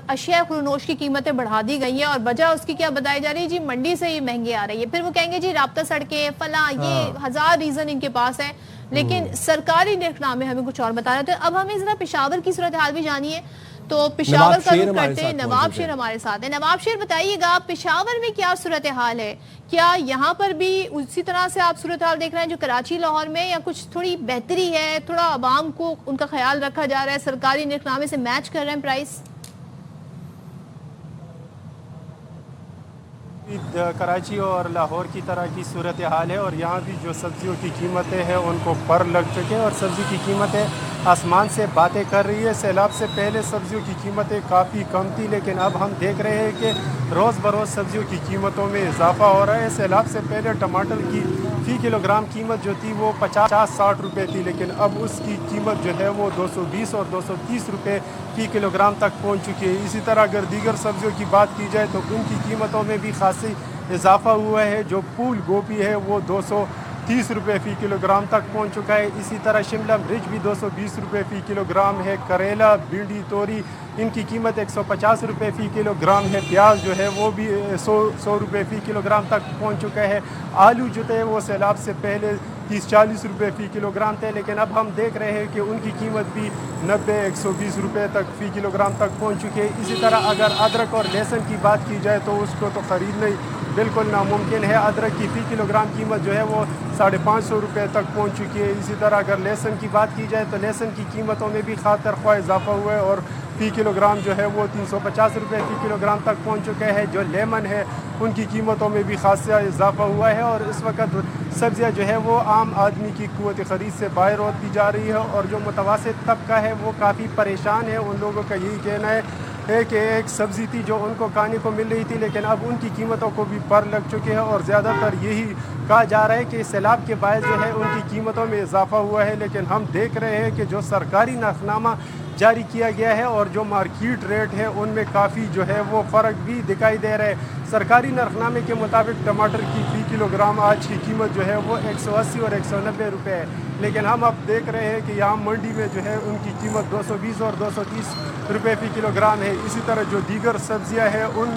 अशिया खुरनोश की कीमतें बढ़ा दी गई हैं और वजह उसकी क्या बताई जा रही है? जी मंडी से ये महंगी आ रही है। फिर वो कहेंगे जी राब्ता सड़कें फला, ये 1000 रीजन इनके पास है, लेकिन सरकारी निरखनामे हमें कुछ और बता रहे थे। अब हमें जरा पेशावर की सूरत हाल भी जानिए, तो पेशावर का रुख करते हैं। नवाब शेर हमारे साथ है। नवाब शेर, बताइएगा पेशावर में क्या सूरत हाल है? क्या यहाँ पर भी उसी तरह से आप सूरत हाल देख रहे हैं जो कराची लाहौर में, या कुछ थोड़ी बेहतरी है, थोड़ा आवाम को उनका ख्याल रखा जा रहा है, सरकारी निरखनामे से मैच कर रहे हैं प्राइस?
कराची और लाहौर की तरह की सूरत हाल है और यहाँ भी जो सब्जियों की कीमतें हैं उनको पर लग चुके हैं और सब्ज़ी की कीमतें आसमान से बातें कर रही है। सैलाब से पहले सब्जियों की कीमतें काफ़ी कम थी, लेकिन अब हम देख रहे हैं कि रोज़ बरोज़ सब्जियों की कीमतों में इजाफा हो रहा है। सैलाब से पहले टमाटर की फ़ी किलोग्राम कीमत जो थी वो 50-60 रुपये थी, लेकिन अब उसकी कीमत जो है वो 220 और 230 रुपये फ़ी किलोग्राम तक पहुंच चुकी है। इसी तरह अगर दीगर सब्जियों की बात की जाए तो उनकी कीमतों में भी खासी इजाफा हुआ है। जो फूल गोभी है वो 230 रुपये फ़ी किलोग्राम तक पहुंच चुका है। इसी तरह शिमला मिर्च भी 220 रुपये फ़ी किलोग्राम है। करेला, भिंडी, तोरी इनकी कीमत 150 रुपये फ़ी किलोग्राम है। प्याज जो है वो भी 100 रुपये फ़ी किलोग्राम तक पहुंच चुका है। आलू जो थे वो सैलाब से पहले 30-40 रुपये फ़ी किलोग्राम थे, लेकिन अब हम देख रहे हैं कि उनकी कीमत भी 90-120 रुपये तक फ़ी किलोग्राम तक पहुंच चुकी है। इसी तरह अगर अदरक और लहसुन की बात की जाए तो उसको तो ख़रीदना बिल्कुल नामुमकिन है। अदरक की फ़ी किलोग्राम कीमत जो है वो 550 रुपये तक पहुंच चुकी है। इसी तरह अगर लहसुन की बात की जाए तो लहसुन की कीमतों में भी खातर ख्वाह इजाफा हुआ है और फ़ी किलोग्राम जो है वो 350 रुपये फ़ी किलोग्राम तक पहुंच चुके हैं। जो लेमन है उनकी कीमतों में भी खासा इजाफा हुआ है और इस वक्त सब्जियां जो है वो आम आदमी की क़ुव्वत ख़रीद से बाहर होती जा रही है और जो मुतवासित तबका है वो काफ़ी परेशान है। उन लोगों का यही कहना है कि एक सब्ज़ी थी जो उनको खाने को मिल रही थी, लेकिन अब उनकी कीमतों को भी पर लग चुके हैं और ज़्यादातर यही कहा जा रहा है कि सैलाब के बायस जो है उनकी कीमतों में इजाफा हुआ है। लेकिन हम देख रहे हैं कि जो सरकारी नरखनामा जारी किया गया है और जो मार्केट रेट है उनमें काफ़ी जो है वो फ़र्क भी दिखाई दे रहा है। सरकारी नरखनामे के मुताबिक टमाटर की फ़ी किलोग्राम आज की कीमत जो है वो 180 और 190 रुपये है, लेकिन हम अब देख रहे हैं कि यहाँ मंडी में जो है उनकी कीमत 220 और 230 रुपये फ़ी किलोग्राम है। इसी तरह जो दीगर सब्जियाँ हैं उन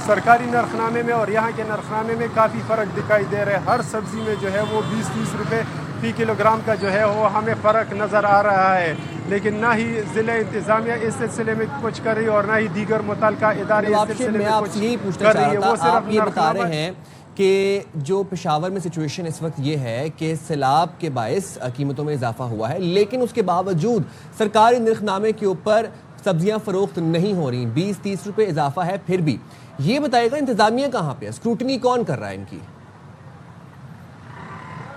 सरकारी नरखनामे में और यहाँ के नरखनामे में काफ़ी फ़र्क दिखाई दे रहा है। हर सब्ज़ी में जो है वो 20-30 रुपये फ़ी किलोग्राम का जो है वो हमें फ़र्क नज़र आ रहा है, लेकिन ना ही ज़िला इंतज़ामिया इस सिलसिले में कुछ कर रही और ना ही दीगर मुतल्लिका इदारे इस सिलसिले में कुछ कर रही है। वो सिर्फ
आप ये बता रहे हैं कि जो पेशावर में सिचुएशन इस वक्त ये है कि सैलाब के बायस कीमतों में इजाफा हुआ है, लेकिन उसके बावजूद सरकारी नरखनामे के ऊपर सब्जियां फरोख्त नहीं हो रही, 20-30 रुपये इजाफा है। फिर भी ये बताएगा इंतज़ामिया कहाँ पे है, स्क्रूटनी कौन कर रहा है इनकी?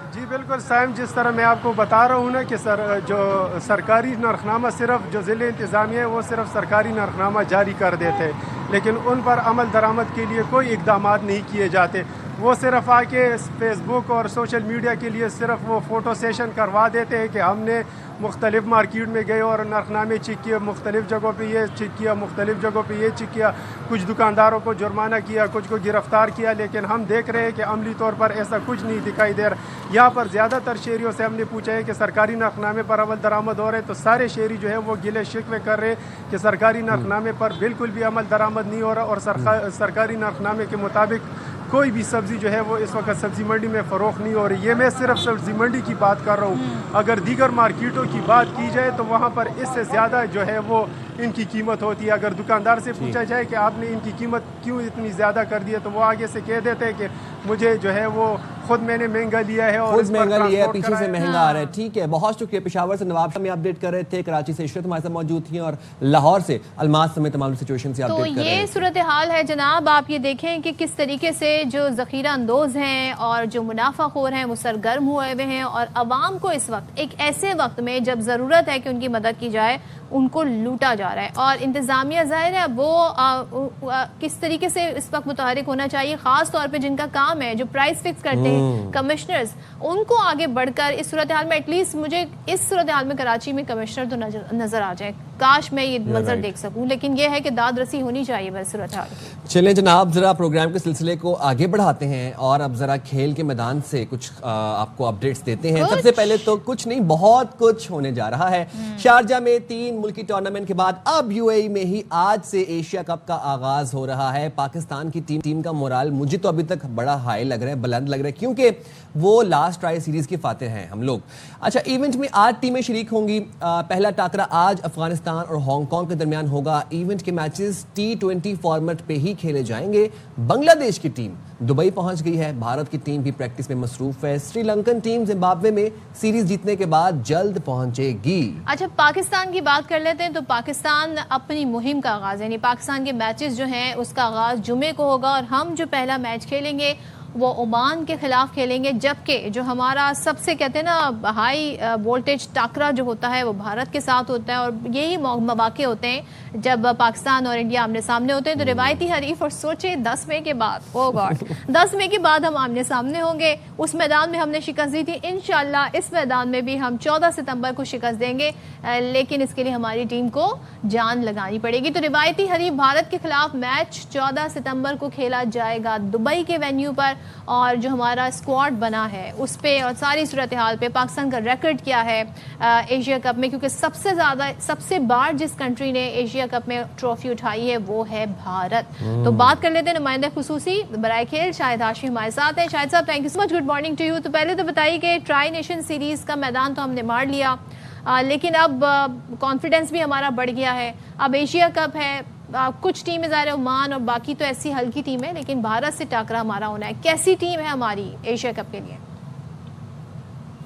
जी बिल्कुल साइम, जिस तरह मैं आपको बता रहा हूँ ना कि जो सरकारी नरखनामा सिर्फ जो ज़िले इंतज़ामिया है वो सिर्फ सरकारी नरखनामा जारी कर देते, लेकिन उन पर अमल दरामद के लिए कोई इकदाम नहीं किए जाते। वो सिर्फ आके फेसबुक और सोशल मीडिया के लिए सिर्फ वो फ़ोटो सेशन करवा देते हैं कि हमने मुख्तलिफ मार्केट में गए और नरखनामे चेक किए, मुख्तलिफ जगहों पे ये चेक किया, मुख्तलिफ जगहों पे ये चेक किया, कुछ दुकानदारों को जुर्माना किया, कुछ को गिरफ्तार किया, लेकिन हम देख रहे हैं कि अमली तौर पर ऐसा कुछ नहीं दिखाई दे रहा। यहाँ पर ज़्यादातर शहरियों से हमने पूछा है कि सरकारी नरखनामे पर अमल दरामद हो रहे हैं, तो सारे शहरी जो है वो गिले शिकवे कर रहे हैं कि सरकारी नरखनामे पर बिल्कुल भी अमल दरामद नहीं हो रहा और सरकारी नरखनामे के मुताबिक कोई भी सब्ज़ी जो है वो इस वक्त सब्ज़ी मंडी में फ़रोख्त नहीं हो रही। ये मैं सिर्फ सब्ज़ी मंडी की बात कर रहा हूँ। अगर दीगर मार्केटों की बात की जाए तो वहाँ पर इससे ज़्यादा जो है वो इनकी कीमत होती है। अगर दुकानदार से पूछा जाए कि आपने इनकी कीमत क्यों इतनी ज़्यादा कर दी है, तो वो आगे से कह देते हैं कि मुझे जो है वो खुद मैंने महंगा लिया है और
खुद महंगा लिया है, पीछे से महंगा आ रहा है। ठीक है, बहुत शुक्रिया। पेशावर से नवाब शाह में अपडेट कर रहे थे, कराची से इशरत हमारे साथ मौजूद थी और लाहौर से अलमास समेत तमाम सिचुएशन से अपडेट कर रहे थे।
ये सूरत हाल है जनाब। आप ये देखें कि किस तरीके से जो ज़ख़ीरा अंदोज़ हैं और जो मुनाफाखोर हैं वो सरगर्म हुए हुए हैं और अवाम को इस वक्त एक ऐसे वक्त में जब ज़रूरत है कि उनकी मदद की जाए उनको लूटा जा रहा है। और इंतज़ामिया ज़ाहिर है वो किस तरीके से इस वक्त मुतहरिक होना चाहिए, ख़ास तौर पे जिनका काम है, जो प्राइस फिक्स करते हैं कमिश्नर्स, उनको आगे बढ़कर इस सूरत हाल में एटलीस्ट मुझे इस सूरत हाल में कराची में कमिश्नर तो नज़र आ जाए। काश मैं ये मंजर देख सकूं, लेकिन ये है कि दाद रसी होनी चाहिए बस सूरत हाल की।
चलें जनाब, ज़रा प्रोग्राम के सिलसिले को आगे बढ़ाते हैं और अब ज़रा खेल के मैदान से कुछ आपको अपडेट्स देते हैं। सबसे पहले तो कुछ नहीं, बहुत कुछ होने जा रहा है। शारजा में 3 मुल्की टूर्नामेंट के बाद अब यूएई में ही आज से एशिया कप का आगाज हो रहा है। पाकिस्तान की टीम का मोराल मुझे तो अभी तक बड़ा हाई लग रहा है, बुलंद लग रहा है, क्योंकि वो लास्ट ट्राई सीरीज के फातेह हैं हम लोग। अच्छा, इवेंट में 8 टीमें शरीक होंगी। पहला टाकरा आज अफगानिस्तान और हांगकांग के दरमियान होगा। इवेंट के मैचेस T20 फॉर्मेट पे ही खेले जाएंगे। बांग्लादेश की टीम दुबई पहुंच गई है। भारत की टीम भी प्रैक्टिस में मसरूफ है। श्रीलंकन टीम जिम्बाब्वे में सीरीज जीतने के बाद जल्द पहुंचेगी।
अच्छा, पाकिस्तान की बात कर लेते हैं। तो पाकिस्तान अपनी मुहिम का आगाज, यानी पाकिस्तान के मैचेस जो हैं उसका आगाज जुमे को होगा और हम जो पहला मैच खेलेंगे वो ओमान के खिलाफ खेलेंगे, जबकि जो हमारा सबसे कहते हैं ना हाई वोल्टेज टाकरा जो होता है वो भारत के साथ होता है। और यही मौके होते हैं जब पाकिस्तान और इंडिया आमने सामने होते हैं। तो रिवायती हरीफ, और सोचे 10 मई के बाद, ओ गॉड 10 मई के बाद हम आमने सामने होंगे। उस मैदान में हमने शिकस्त दी थी, इंशाल्लाह इस मैदान में भी हम 14 सितंबर को शिकस्त देंगे, लेकिन इसके लिए हमारी टीम को जान लगानी पड़ेगी। तो रिवायती हरीफ भारत के खिलाफ मैच 14 सितंबर को खेला जाएगा दुबई के वेन्यू पर। और जो हमारा स्क्वाड बना है उस पे और सारी सूरत हाल पे, पाकिस्तान का रिकॉर्ड क्या है एशिया कप में, क्योंकि सबसे बार जिस कंट्री ने एशिया कप में ट्रॉफी उठाई है वो है भारत। तो बात कर लेते हैं नुमाइंदा खुसूसी बराए खेल शाहिद हाशमी हमारे साथ हैं। Shahid sahab, thank you so much, good morning to you. तो पहले तो बताइए कि ट्राई नेशन सीरीज का मैदान तो हमने मार लिया, लेकिन अब कॉन्फिडेंस भी हमारा बढ़ गया है। अब एशिया कप है, कुछ टीमें ज़ाहिर ओमान और बाकी तो ऐसी हल्की टीम है, लेकिन भारत से टाकरा हमारा होना है। कैसी टीम है हमारी एशिया कप के लिए?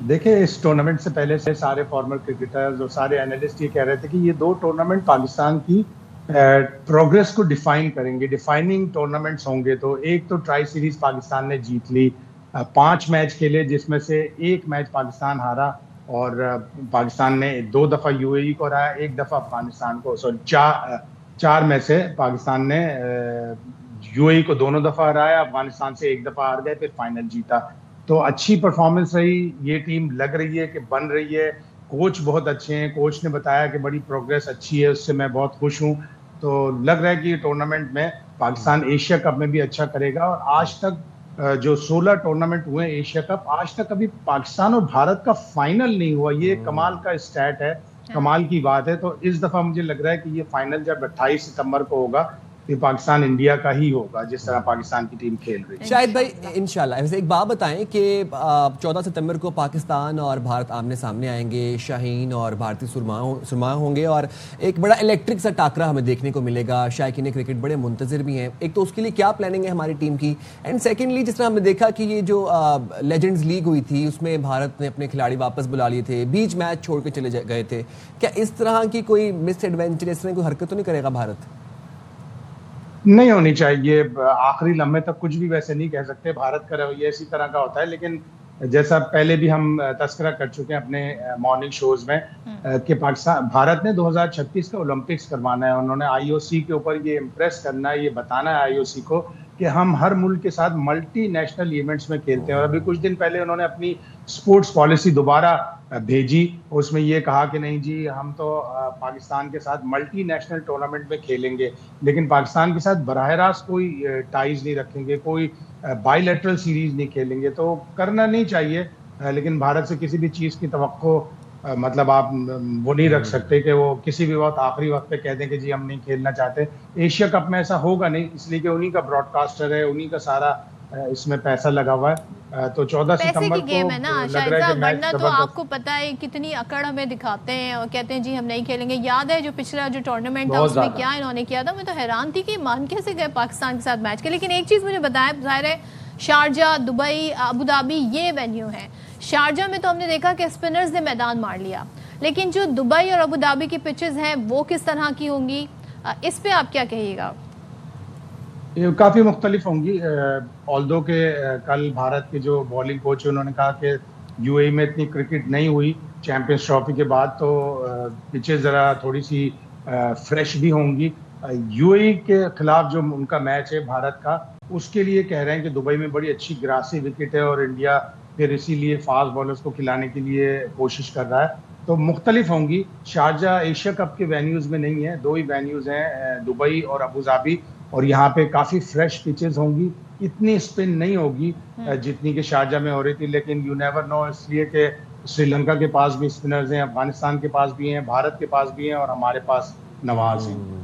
देखिए, इस टूर्नामेंट से पहले से सारे फॉर्मर क्रिकेटर्स और सारे एनालिस्ट ये कह रहे थे कि ये 2 टूर्नामेंट पाकिस्तान की प्रोग्रेस को डिफाइन करेंगे, डिफाइनिंग टूर्नामेंट्स होंगे। तो एक तो ट्राई सीरीज पाकिस्तान ने जीत ली, 5 मैच खेले जिसमें से 1 मैच पाकिस्तान हारा और पाकिस्तान ने 2 दफ़ा यूएई को हराया, 1 दफ़ा अफगानिस्तान को। सॉरी, 4 में से पाकिस्तान ने यूएई को दोनों दफ़ा हराया, अफगानिस्तान से 1 दफ़ा हार गए, फिर फाइनल जीता। तो अच्छी परफॉर्मेंस रही, ये टीम लग रही है कि बन रही है। कोच बहुत अच्छे हैं, कोच ने बताया कि बड़ी प्रोग्रेस अच्छी है, उससे मैं बहुत खुश हूँ। तो लग रहा है कि ये टूर्नामेंट में पाकिस्तान एशिया कप में भी अच्छा करेगा। और आज तक जो 16 टूर्नामेंट हुए एशिया कप, आज तक कभी पाकिस्तान और भारत का फाइनल नहीं हुआ। ये कमाल का स्टैट है, कमाल की बात है। तो इस दफा मुझे लग रहा है कि ये फाइनल जब 28 सितंबर को होगा तो पाकिस्तान इंडिया का ही होगा, जिस तरह पाकिस्तान की टीम खेल रही है।
शाहिद भाई, इंशाल्लाह। वैसे एक बात बताएं कि 14 सितंबर को पाकिस्तान और भारत आमने सामने आएंगे, शाहीन और भारतीय सुरमा होंगे और एक बड़ा इलेक्ट्रिक सा टाकरा हमें देखने को मिलेगा। शायकीन क्रिकेट बड़े मुंतज़िर भी हैं। एक तो उसके लिए क्या प्लानिंग है हमारी टीम की, एंड सेकेंडली जिस तरह हमने देखा कि ये जो लेजेंड्स लीग हुई थी उसमें भारत ने अपने खिलाड़ी वापस बुला लिए थे, बीच मैच छोड़ के चले गए थे। क्या इस तरह की कोई मिस एडवेंचर, इस तरह कोई हरकत तो नहीं करेगा भारत?
नहीं होनी चाहिए। आखिरी लम्हे तक कुछ भी वैसे नहीं कह सकते, भारत का रवैया इसी तरह का होता है। लेकिन जैसा पहले भी हम तस्करा कर चुके हैं अपने मॉर्निंग शोज में कि पाकिस्तान भारत ने 2036 का ओलंपिक्स करवाना है। उन्होंने आईओसी के ऊपर ये इम्प्रेस करना है, ये बताना है आईओसी को कि हम हर मुल्क के साथ मल्टी नेशनल इवेंट्स में खेलते हैं। और अभी कुछ दिन पहले उन्होंने अपनी स्पोर्ट्स पॉलिसी दोबारा भेजी, उसमें ये कहा कि नहीं जी, हम तो पाकिस्तान के साथ मल्टी नेशनल टूर्नामेंट में खेलेंगे, लेकिन पाकिस्तान के साथ बराह रास्त कोई टाइज नहीं रखेंगे, कोई बायलैटरल सीरीज नहीं खेलेंगे। तो करना नहीं चाहिए, लेकिन भारत से किसी भी चीज़ की तवक्को मतलब आप वो नहीं रख सकते कि वो किसी भी वक्त आखिरी वक्त पे कह दें कि जी हम नहीं खेलना चाहते। एशिया कप में ऐसा होगा नहीं, इसलिए कि उन्हीं का ब्रॉडकास्टर है, उन्हीं का सारा इसमें पैसा लगा हुआ है। तो 14 सितंबर को
गेम है ना शायद साहब, वरना तो आपको पता है कितनी अकड़ हमें दिखाते हैं और कहते हैं जी हम नहीं खेलेंगे। याद है जो पिछला जो टूर्नामेंट था उसमें क्या इन्होंने किया था, मैं तो हैरान थी कि मान कैसे गए पाकिस्तान के साथ मैच के। लेकिन एक चीज़ मुझे बताएं, ज़ाहिर है शारजा, दुबई, अबू धाबी ये वेन्यू हैं। शारजा में तो हमने देखा कि स्पिनर्स ने मैदान मार लिया, लेकिन जो दुबई और अबू धाबी की पिचेस हैं वो किस तरह की होंगी, इस पे आप क्या कहिएगा?
ये काफ़ी मुख्तलिफ होंगी। ऑल्दो के कल भारत के जो बॉलिंग कोच है उन्होंने कहा कि यूएई में इतनी क्रिकेट नहीं हुई चैंपियंस ट्रॉफी के बाद, तो पिचेस ज़रा थोड़ी सी फ्रेश भी होंगी। यूएई के खिलाफ जो उनका मैच है भारत का, उसके लिए कह रहे हैं कि दुबई में बड़ी अच्छी ग्रासी विकेट है और इंडिया फिर इसीलिए फास्ट बॉलर्स को खिलाने के लिए कोशिश कर रहा है। तो मुख्तलिफ होंगी। शारजा एशिया कप के वेन्यूज़ में नहीं है, 2 ही वेन्यूज़ हैं, दुबई और अबू धाबी, और यहाँ पे काफ़ी फ्रेश पिचेस होंगी। इतनी स्पिन नहीं होगी जितनी कि शारजा में हो रही थी, लेकिन यू नेवर नो, इसलिए कि श्रीलंका के पास भी स्पिनर्स हैं, अफगानिस्तान के पास भी हैं, भारत के पास भी हैं और हमारे पास नवाज हैं।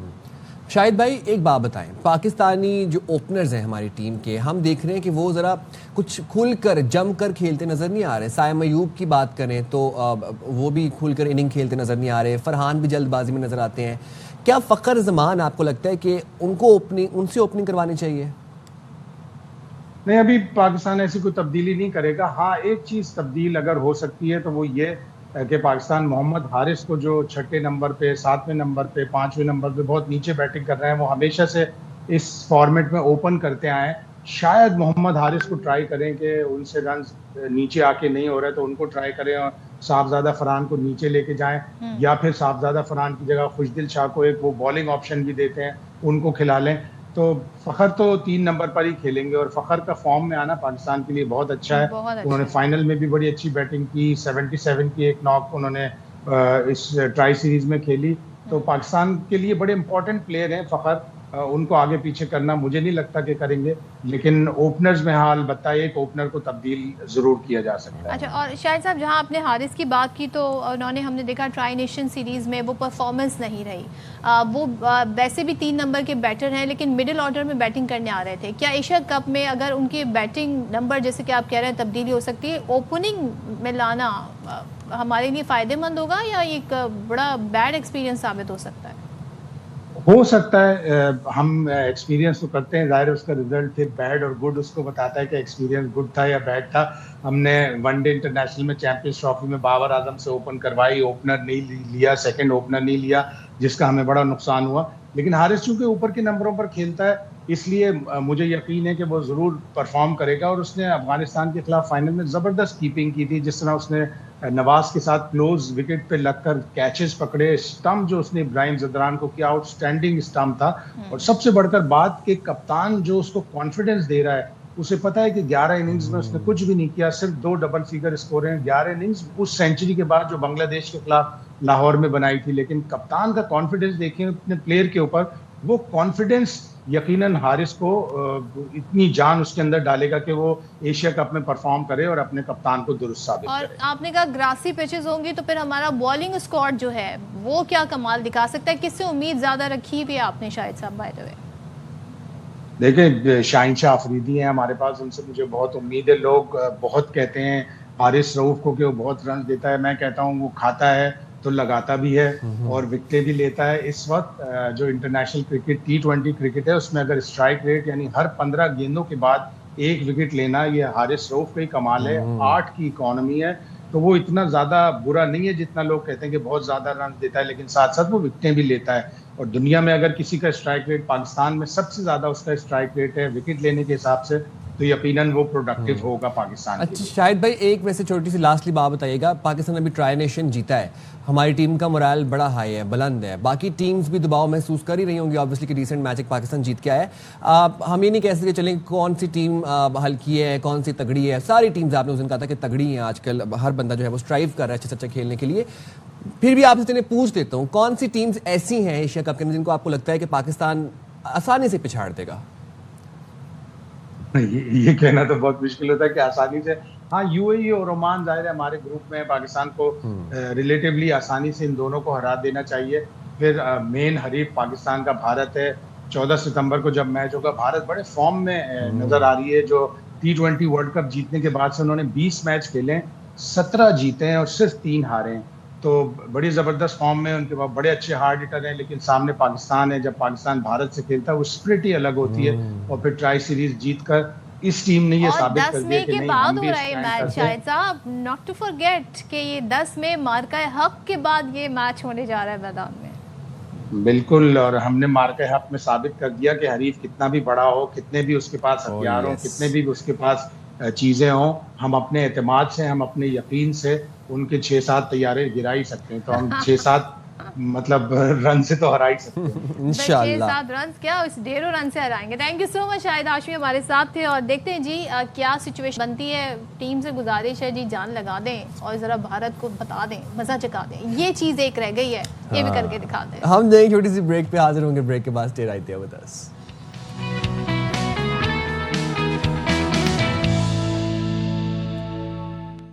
शाहिद भाई, एक बात बताएं, पाकिस्तानी जो ओपनर्स हैं हमारी टीम के, हम देख रहे हैं कि वो ज़रा कुछ खुलकर जमकर खेलते नज़र नहीं आ रहे। साइम अयूब की बात करें तो वो भी खुलकर इनिंग खेलते नज़र नहीं आ रहे। फरहान भी जल्दबाजी में नज़र आते हैं। क्या फ़खर जमान आपको लगता है कि उनसे ओपनिंग करवानी चाहिए?
नहीं, अभी पाकिस्तान ऐसी कोई तब्दीली नहीं करेगा। हाँ, एक चीज़ तब्दील अगर हो सकती है तो वो ये कि पाकिस्तान मोहम्मद हारिस को जो 6ठे नंबर पे, 7वें नंबर पे, 5वें नंबर पे बहुत नीचे बैटिंग कर रहे हैं, वो हमेशा से इस फॉर्मेट में ओपन करते आए हैं। शायद मोहम्मद हारिस को ट्राई करें कि उनसे रन नीचे आके नहीं हो रहे तो उनको ट्राई करें और साहबजादा फरहान को नीचे लेके जाएं, या फिर साहबजादा फरहान की जगह खुशदिल शाह को एक वो बॉलिंग ऑप्शन भी देते हैं, उनको खिला लें। तो फ़खर तो 3 नंबर पर ही खेलेंगे और फ़खर का फॉर्म में आना पाकिस्तान के लिए बहुत अच्छा है। उन्होंने फाइनल में भी बड़ी अच्छी बैटिंग की, 77 की एक नॉक उन्होंने इस ट्राई सीरीज में खेली। तो पाकिस्तान के लिए बड़े इंपॉर्टेंट प्लेयर हैं फ़खर, उनको आगे पीछे करना मुझे नहीं लगता कि करेंगे, लेकिन ओपनर्स में हाँ अलबत्ता एक ओपनर को तब्दील ज़रूर किया जा सकता है।
अच्छा, और शाहिद साहब जहां आपने हारिस की बात की तो उन्होंने, हमने देखा ट्राई नेशन सीरीज़ में वो परफॉर्मेंस नहीं रही। वो वैसे भी 3 नंबर के बैटर हैं लेकिन मिडिल ऑर्डर में बैटिंग करने आ रहे थे। क्या एशिया कप में अगर उनकी बैटिंग नंबर जैसे कि आप कह रहे हैं तब्दीली हो सकती है, ओपनिंग में लाना हमारे लिए फ़ायदेमंद होगा या एक बड़ा बैड एक्सपीरियंस साबित हो सकता है?
हो सकता है, हम एक्सपीरियंस तो करते हैं, जाहिर है उसका रिजल्ट फिर बैड और गुड उसको बताता है कि एक्सपीरियंस गुड था या बैड था। हमने वनडे इंटरनेशनल में चैंपियंस ट्रॉफी में बाबर आजम से ओपन करवाई, ओपनर नहीं लिया, सेकंड ओपनर नहीं लिया, जिसका हमें बड़ा नुकसान हुआ। लेकिन हारिस चूंकि ऊपर के नंबरों पर खेलता है इसलिए मुझे यकीन है कि वो ज़रूर परफॉर्म करेगा। और उसने अफगानिस्तान के खिलाफ फाइनल में ज़बरदस्त कीपिंग की थी, जिस तरह उसने नवाज के साथ क्लोज विकेट पे लगकर कैचेस पकड़े, स्टंप जो उसने इब्राहिम जदरान को किया आउटस्टैंडिंग स्टंप था। और सबसे बढ़कर बात कि कप्तान जो उसको कॉन्फिडेंस दे रहा है, उसे पता है कि 11 इनिंग्स में उसने कुछ भी नहीं किया, सिर्फ 2 डबल फिगर स्कोर हैं 11 इनिंग्स उस सेंचुरी के बाद जो बांग्लादेश के खिलाफ लाहौर में बनाई थी। लेकिन कप्तान का कॉन्फिडेंस देखें अपने प्लेयर के ऊपर, वो कॉन्फिडेंस यकीनन हारिस को इतनी जान उसके अंदर डालेगा कि वो एशिया कप में परफॉर्म करे और अपने कप्तान को दुरुस्त साबित करे।
और आपने कहा ग्रासी पिचेस होंगी तो फिर हमारा बॉलिंग स्क्वाड जो है वो क्या कमाल दिखा सकता है? किससे उम्मीद ज्यादा रखी हुई है आपने शाहिद साहब? बाय द वे
देखिए, शाहीन शाह अफरीदी हैं हमारे पास, उनसे मुझे बहुत उम्मीद है। लोग बहुत कहते हैं हारिस रऊफ को कि वो बहुत रन देता है, मैं कहता हूँ वो खाता है तो लगाता भी है और विकेटें भी लेता है। इस वक्त जो इंटरनेशनल क्रिकेट T20 क्रिकेट है उसमें अगर स्ट्राइक रेट यानी हर 15 गेंदों के बाद 1 विकेट लेना, ये हारिस रऊफ का ही कमाल है। 8 की इकॉनमी है तो वो इतना ज़्यादा बुरा नहीं है जितना लोग कहते हैं कि बहुत ज़्यादा रन देता है, लेकिन साथ साथ वो विकेटें भी लेता है। और दुनिया में अगर किसी का स्ट्राइक रेट, पाकिस्तान में सबसे ज़्यादा उसका स्ट्राइक रेट है विकेट लेने के हिसाब से, तो यकीनन वो प्रोडक्टिव होगा पाकिस्तान।
अच्छा शाहिद भाई, एक वैसे छोटी सी लास्टली बात बताइएगा, पाकिस्तान अभी ट्राई नेशन जीता है, हमारी टीम का मोराल बड़ा हाई है, बुलंद है, बाकी टीम्स भी दबाव महसूस कर ही रही होंगी ऑब्वियसली कि रिसेंट मैच एक पाकिस्तान जीत के आया है। हम ये नहीं कह सकते चलें कौन सी टीम हल्की है कौन सी तगड़ी है, सारी टीम्स आपने उस दिन कहा था कि तगड़ी हैं। आजकल हर बंदा जो है वो स्ट्राइव कर रहा है अच्छे से अच्छा खेलने के लिए। फिर भी आपसे इतने पूछ लेता हूँ, कौन सी टीम्स ऐसी हैं एशिया कप के अंदर जिनको आपको लगता है कि पाकिस्तान आसानी से पिछाड़ देगा?
ये कहना तो बहुत मुश्किल होता है कि आसानी से। हाँ, UAE और ओमान जाहिर है हमारे ग्रुप में, पाकिस्तान को रिलेटिवली आसानी से इन दोनों को हरा देना चाहिए। फिर मेन हरीफ पाकिस्तान का भारत है। 14 सितंबर को जब मैच होगा, भारत बड़े फॉर्म में नजर आ रही है। जो T20 वर्ल्ड कप जीतने के बाद से उन्होंने 20 मैच खेले, 17 जीते हैं और सिर्फ 3 हारे हैं, तो बड़ी ज़बरदस्त फॉर्म में। उनके पास बड़े अच्छे हार्ड हिटर हैं, लेकिन सामने पाकिस्तान है। जब पाकिस्तान भारत से खेलता है वो स्प्रिट ही अलग होती है। और फिर ट्राई सीरीज जीतकर इस टीम ने ये साबित कर दिया कि नहीं, हम भी
मैच शायद साहब नॉट टू फॉरगेट कि ये 10 में मार्का हक के बाद ये मैच होने जा रहा है मैदान में।
बिल्कुल, और हमने मार्का हक में साबित कर दिया कि हरीफ कितना भी बड़ा हो, कितने भी उसके पास हथियार हो, कितने भी उसके पास चीज़ें हों, हम अपने एतमाद से, हम अपने यकीन से उनके 6-7 तैयारे गिरा ही सकते हैं। तो हम 6-7 मतलब रन से तो हरा ही सकते हैं
इंशाल्लाह। 6-7 रन क्या, इस ढेरों रन से हराएंगे। Thank you so much Shahid Hashmi हमारे साथ थे। और देखते हैं जी क्या सिचुएशन बनती है। टीम से गुजारिश है जी, जान लगा दें और ज़रा भारत को बता दें, मज़ा चखा दें। ये चीज़ एक रह गई है, ये भी करके दिखा दें।
हम देंगे छोटी सी ब्रेक पे हाजिर होंगे, ब्रेक के बाद stay right there with us.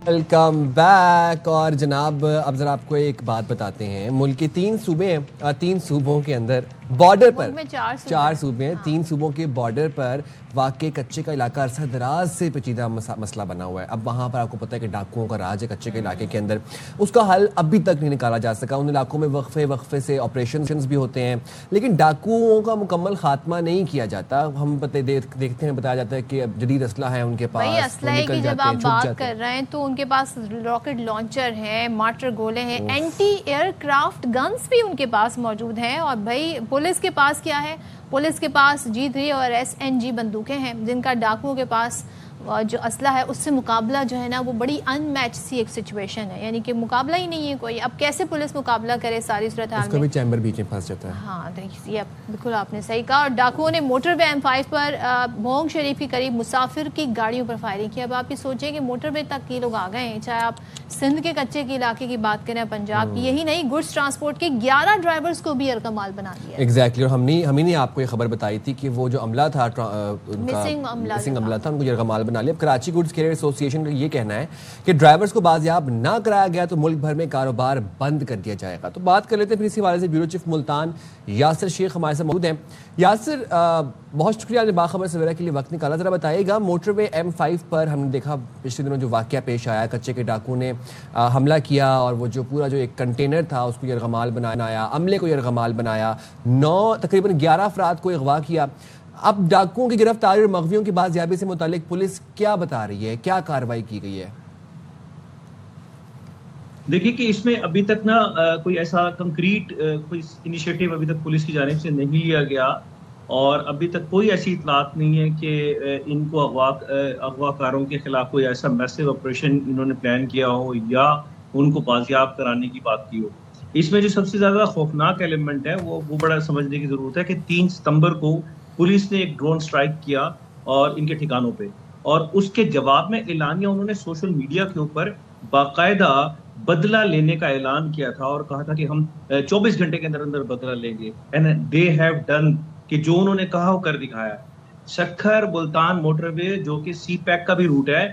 Welcome back. और जनाब अब ज़रा आपको एक बात बताते हैं, मुल्क के 3 सूबे हैं, 3 सूबों के अंदर बॉर्डर
मुल्क में
पर
चार
सूबे हैं, 3 सूबों के बॉर्डर पर वाकई कच्चे का इलाका अरसा दराज से पेचीदा मसला बना हुआ है। अब वहाँ पर आपको पता है कि डाकुओं का राज है कच्चे के इलाके के अंदर, उसका हल अभी तक नहीं निकाला जा सका। उन इलाकों में वक्फे से ऑपरेशंस भी होते हैं, लेकिन डाकुओं का मुकम्मल खात्मा नहीं किया जाता। हम देखते हैं, बताया जाता है कि जदीद असला है उनके पास,
वही असला है कि जब आप बात कर रहे हैं तो उनके पास रॉकेट लॉन्चर है, मार्टर गोले हैं, एंटी एयरक्राफ्ट गन्स भी उनके पास मौजूद हैं। और भाई पुलिस के पास क्या है? पुलिस के पास G3 और SNG बंदूकें हैं, जिनका डाकुओं के पास जो असला है उससे मुकाबला जो है ना वो बड़ी अनमैच सी एक सिचुएशन है, यानी कि मुकाबला ही नहीं है कोई। अब कैसे पुलिस मुकाबला करे सारी सूरत हाल में?
भी चैम्बर बीच में फंस जाता है।
हाँ देखिए, बिल्कुल आपने सही कहा। और डाकुओं ने मोटरवे M5 पर मोंग शरीफ के करीब मुसाफिर की गाड़ियों पर फायरिंग की। अब आप ये सोचें कि मोटरवे तक के लोग आ गए हैं, चाहे आप सिंध के कच्चे के इलाके की बात करें, पंजाब की, यही नहीं गुड्स ट्रांसपोर्ट के 11 ड्राइवर्स को भी यरकमाल बना दिया।
एग्जैक्टली। और हम ही ने आपको ये खबर बताई थी कि वो जो अमला था,
मिसिंग
अमला था, उनको यरगमाल बना लिया। कराची गुड्स कैरियर एसोसिएशन का ये कहना है कि ड्राइवर्स को बाजियाब ना कराया गया तो मुल्क भर में कारोबार बंद कर दिया जाएगा। तो बात कर लेते हैं फिर इसी हवाले से ब्यूरो चीफ मुल्तान यासिर शेख हमारे साथ मौजूद हैं। यासिर, बहुत शुक्रिया आपने बाखबर सवेरा के लिए वक्त निकाला। ज़रा बताइएगा, मोटरवे M5 पर हमने देखा पिछले दिनों जो वाक़या पेश आया, कच्चे के डाकू ने हमला किया और वो जो पूरा जो एक कंटेनर था उसको यरगमाल बनाया, अमले को यरगमाल बनाया, तकरीबन 11 अफराद को अगवा किया। अब डाकुओं की गिरफ्तारी और मगवियों की बाजियाबी से मुतालिक पुलिस क्या बता रही है, क्या कार्रवाई की गई है?
देखिए कि इसमें अभी तक ना कोई ऐसा कंक्रीट कोई इनिशिएटिव अभी तक पुलिस की जानिब से नहीं लिया गया और अभी तक कोई ऐसी इतलात नहीं है कि इनको अगवाकारों के खिलाफ कोई ऐसा मैसिव ऑपरेशन इन्होंने प्लान किया हो या उनको बाजियाब कराने की बात की हो। इसमें जो सबसे ज़्यादा खौफनाक एलिमेंट है वो बड़ा समझने की ज़रूरत है कि 3 सितंबर को पुलिस ने एक ड्रोन स्ट्राइक किया और इनके ठिकानों पे, और उसके जवाब में एलानिया उन्होंने सोशल मीडिया के ऊपर बाकायदा बदला लेने का ऐलान किया था और कहा था कि हम 24 घंटे के अंदर अंदर बदला लेंगे। एंड दे हैव डन, कि जो उन्होंने कहा वो कर दिखाया। सक्खर मुल्तान मोटरवे जो कि CPEC का भी रूट है,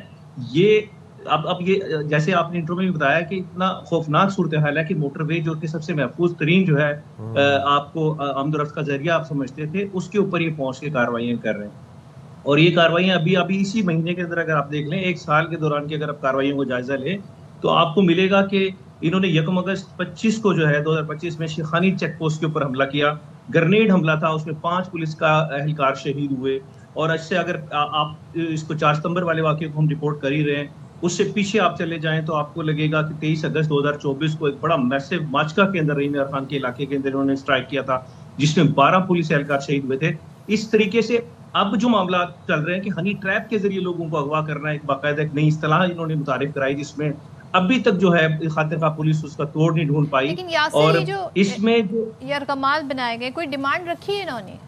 ये अब ये जैसे आपने इंट्रो में भी बताया कि इतना खौफनाक सूरत हाल है कि मोटरवे जो कि सबसे महफूज तरीन जो है आपको आमदोरफ्त का जरिया आप समझते थे, उसके ऊपर ये पहुंच के कार्रवाइयाँ कर रहे हैं। और ये कार्रवाइयाँ अभी इसी महीने के अंदर अगर आप देख लें, 1 साल के दौरान की अगर आप कार्रवाइयों को जायजा लें तो आपको मिलेगा कि इन्होंने 1 अगस्त 25 को जो है 2025 में शिखानी चेक पोस्ट के ऊपर हमला किया, ग्रेनेड हमला था, उसमें 5 पुलिस का एहलकार शहीद हुए। और इससे अगर आप इसको 4 सितंबर वाले वाक़े को हम रिपोर्ट कर ही रहे हैं, उससे पीछे आप चले जाएं तो आपको लगेगा कि 23 अगस्त 2024 को एक बड़ा मैसिव माचका के अंदर रहीम खान के इलाके के अंदर इन्होंने स्ट्राइक किया था, जिसमें 12 पुलिस एहलकार शहीद हुए थे। इस तरीके से अब जो मामला चल रहे हैं कि हनी ट्रैप के जरिए लोगों को अगवा करना, एक बाकायदा एक नई इस्तेलाह इन्होंने मुतारिफ कराई, जिसमें अभी तक जो है खातिर का पुलिस उसका तोड़ नहीं ढूंढ पाई। और इसमें जो
यरगमाल बनाए गए, कोई डिमांड रखी है इन्होंने?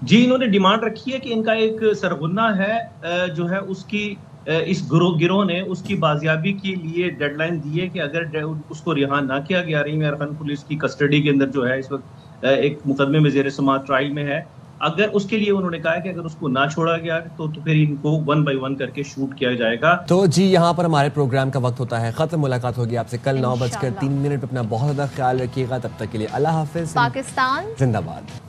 जी, इन्होंने डिमांड रखी है कि इनका एक सरगुना है जो है उसकी इस गिरोह ने उसकी बाजियाबी के लिए डेडलाइन दी है कि अगर उसको रिहा ना किया गया, रहीम खान पुलिस की कस्टडी के अंदर जो है इस वक्त एक मुकदमे में ज़ेर समाअत ट्रायल में है, अगर उसके लिए उन्होंने कहा है कि अगर उसको ना छोड़ा गया तो फिर इनको 1 by 1 करके शूट किया जाएगा।
तो जी, यहाँ पर हमारे प्रोग्राम का वक्त होता है खत्म। मुलाकात होगी आपसे कल 9:03 पे। अपना बहुत ज़्यादा ख्याल रखिएगा। तब तक के लिए अल्लाह हाफिज़।
पाकिस्तान
जिंदाबाद।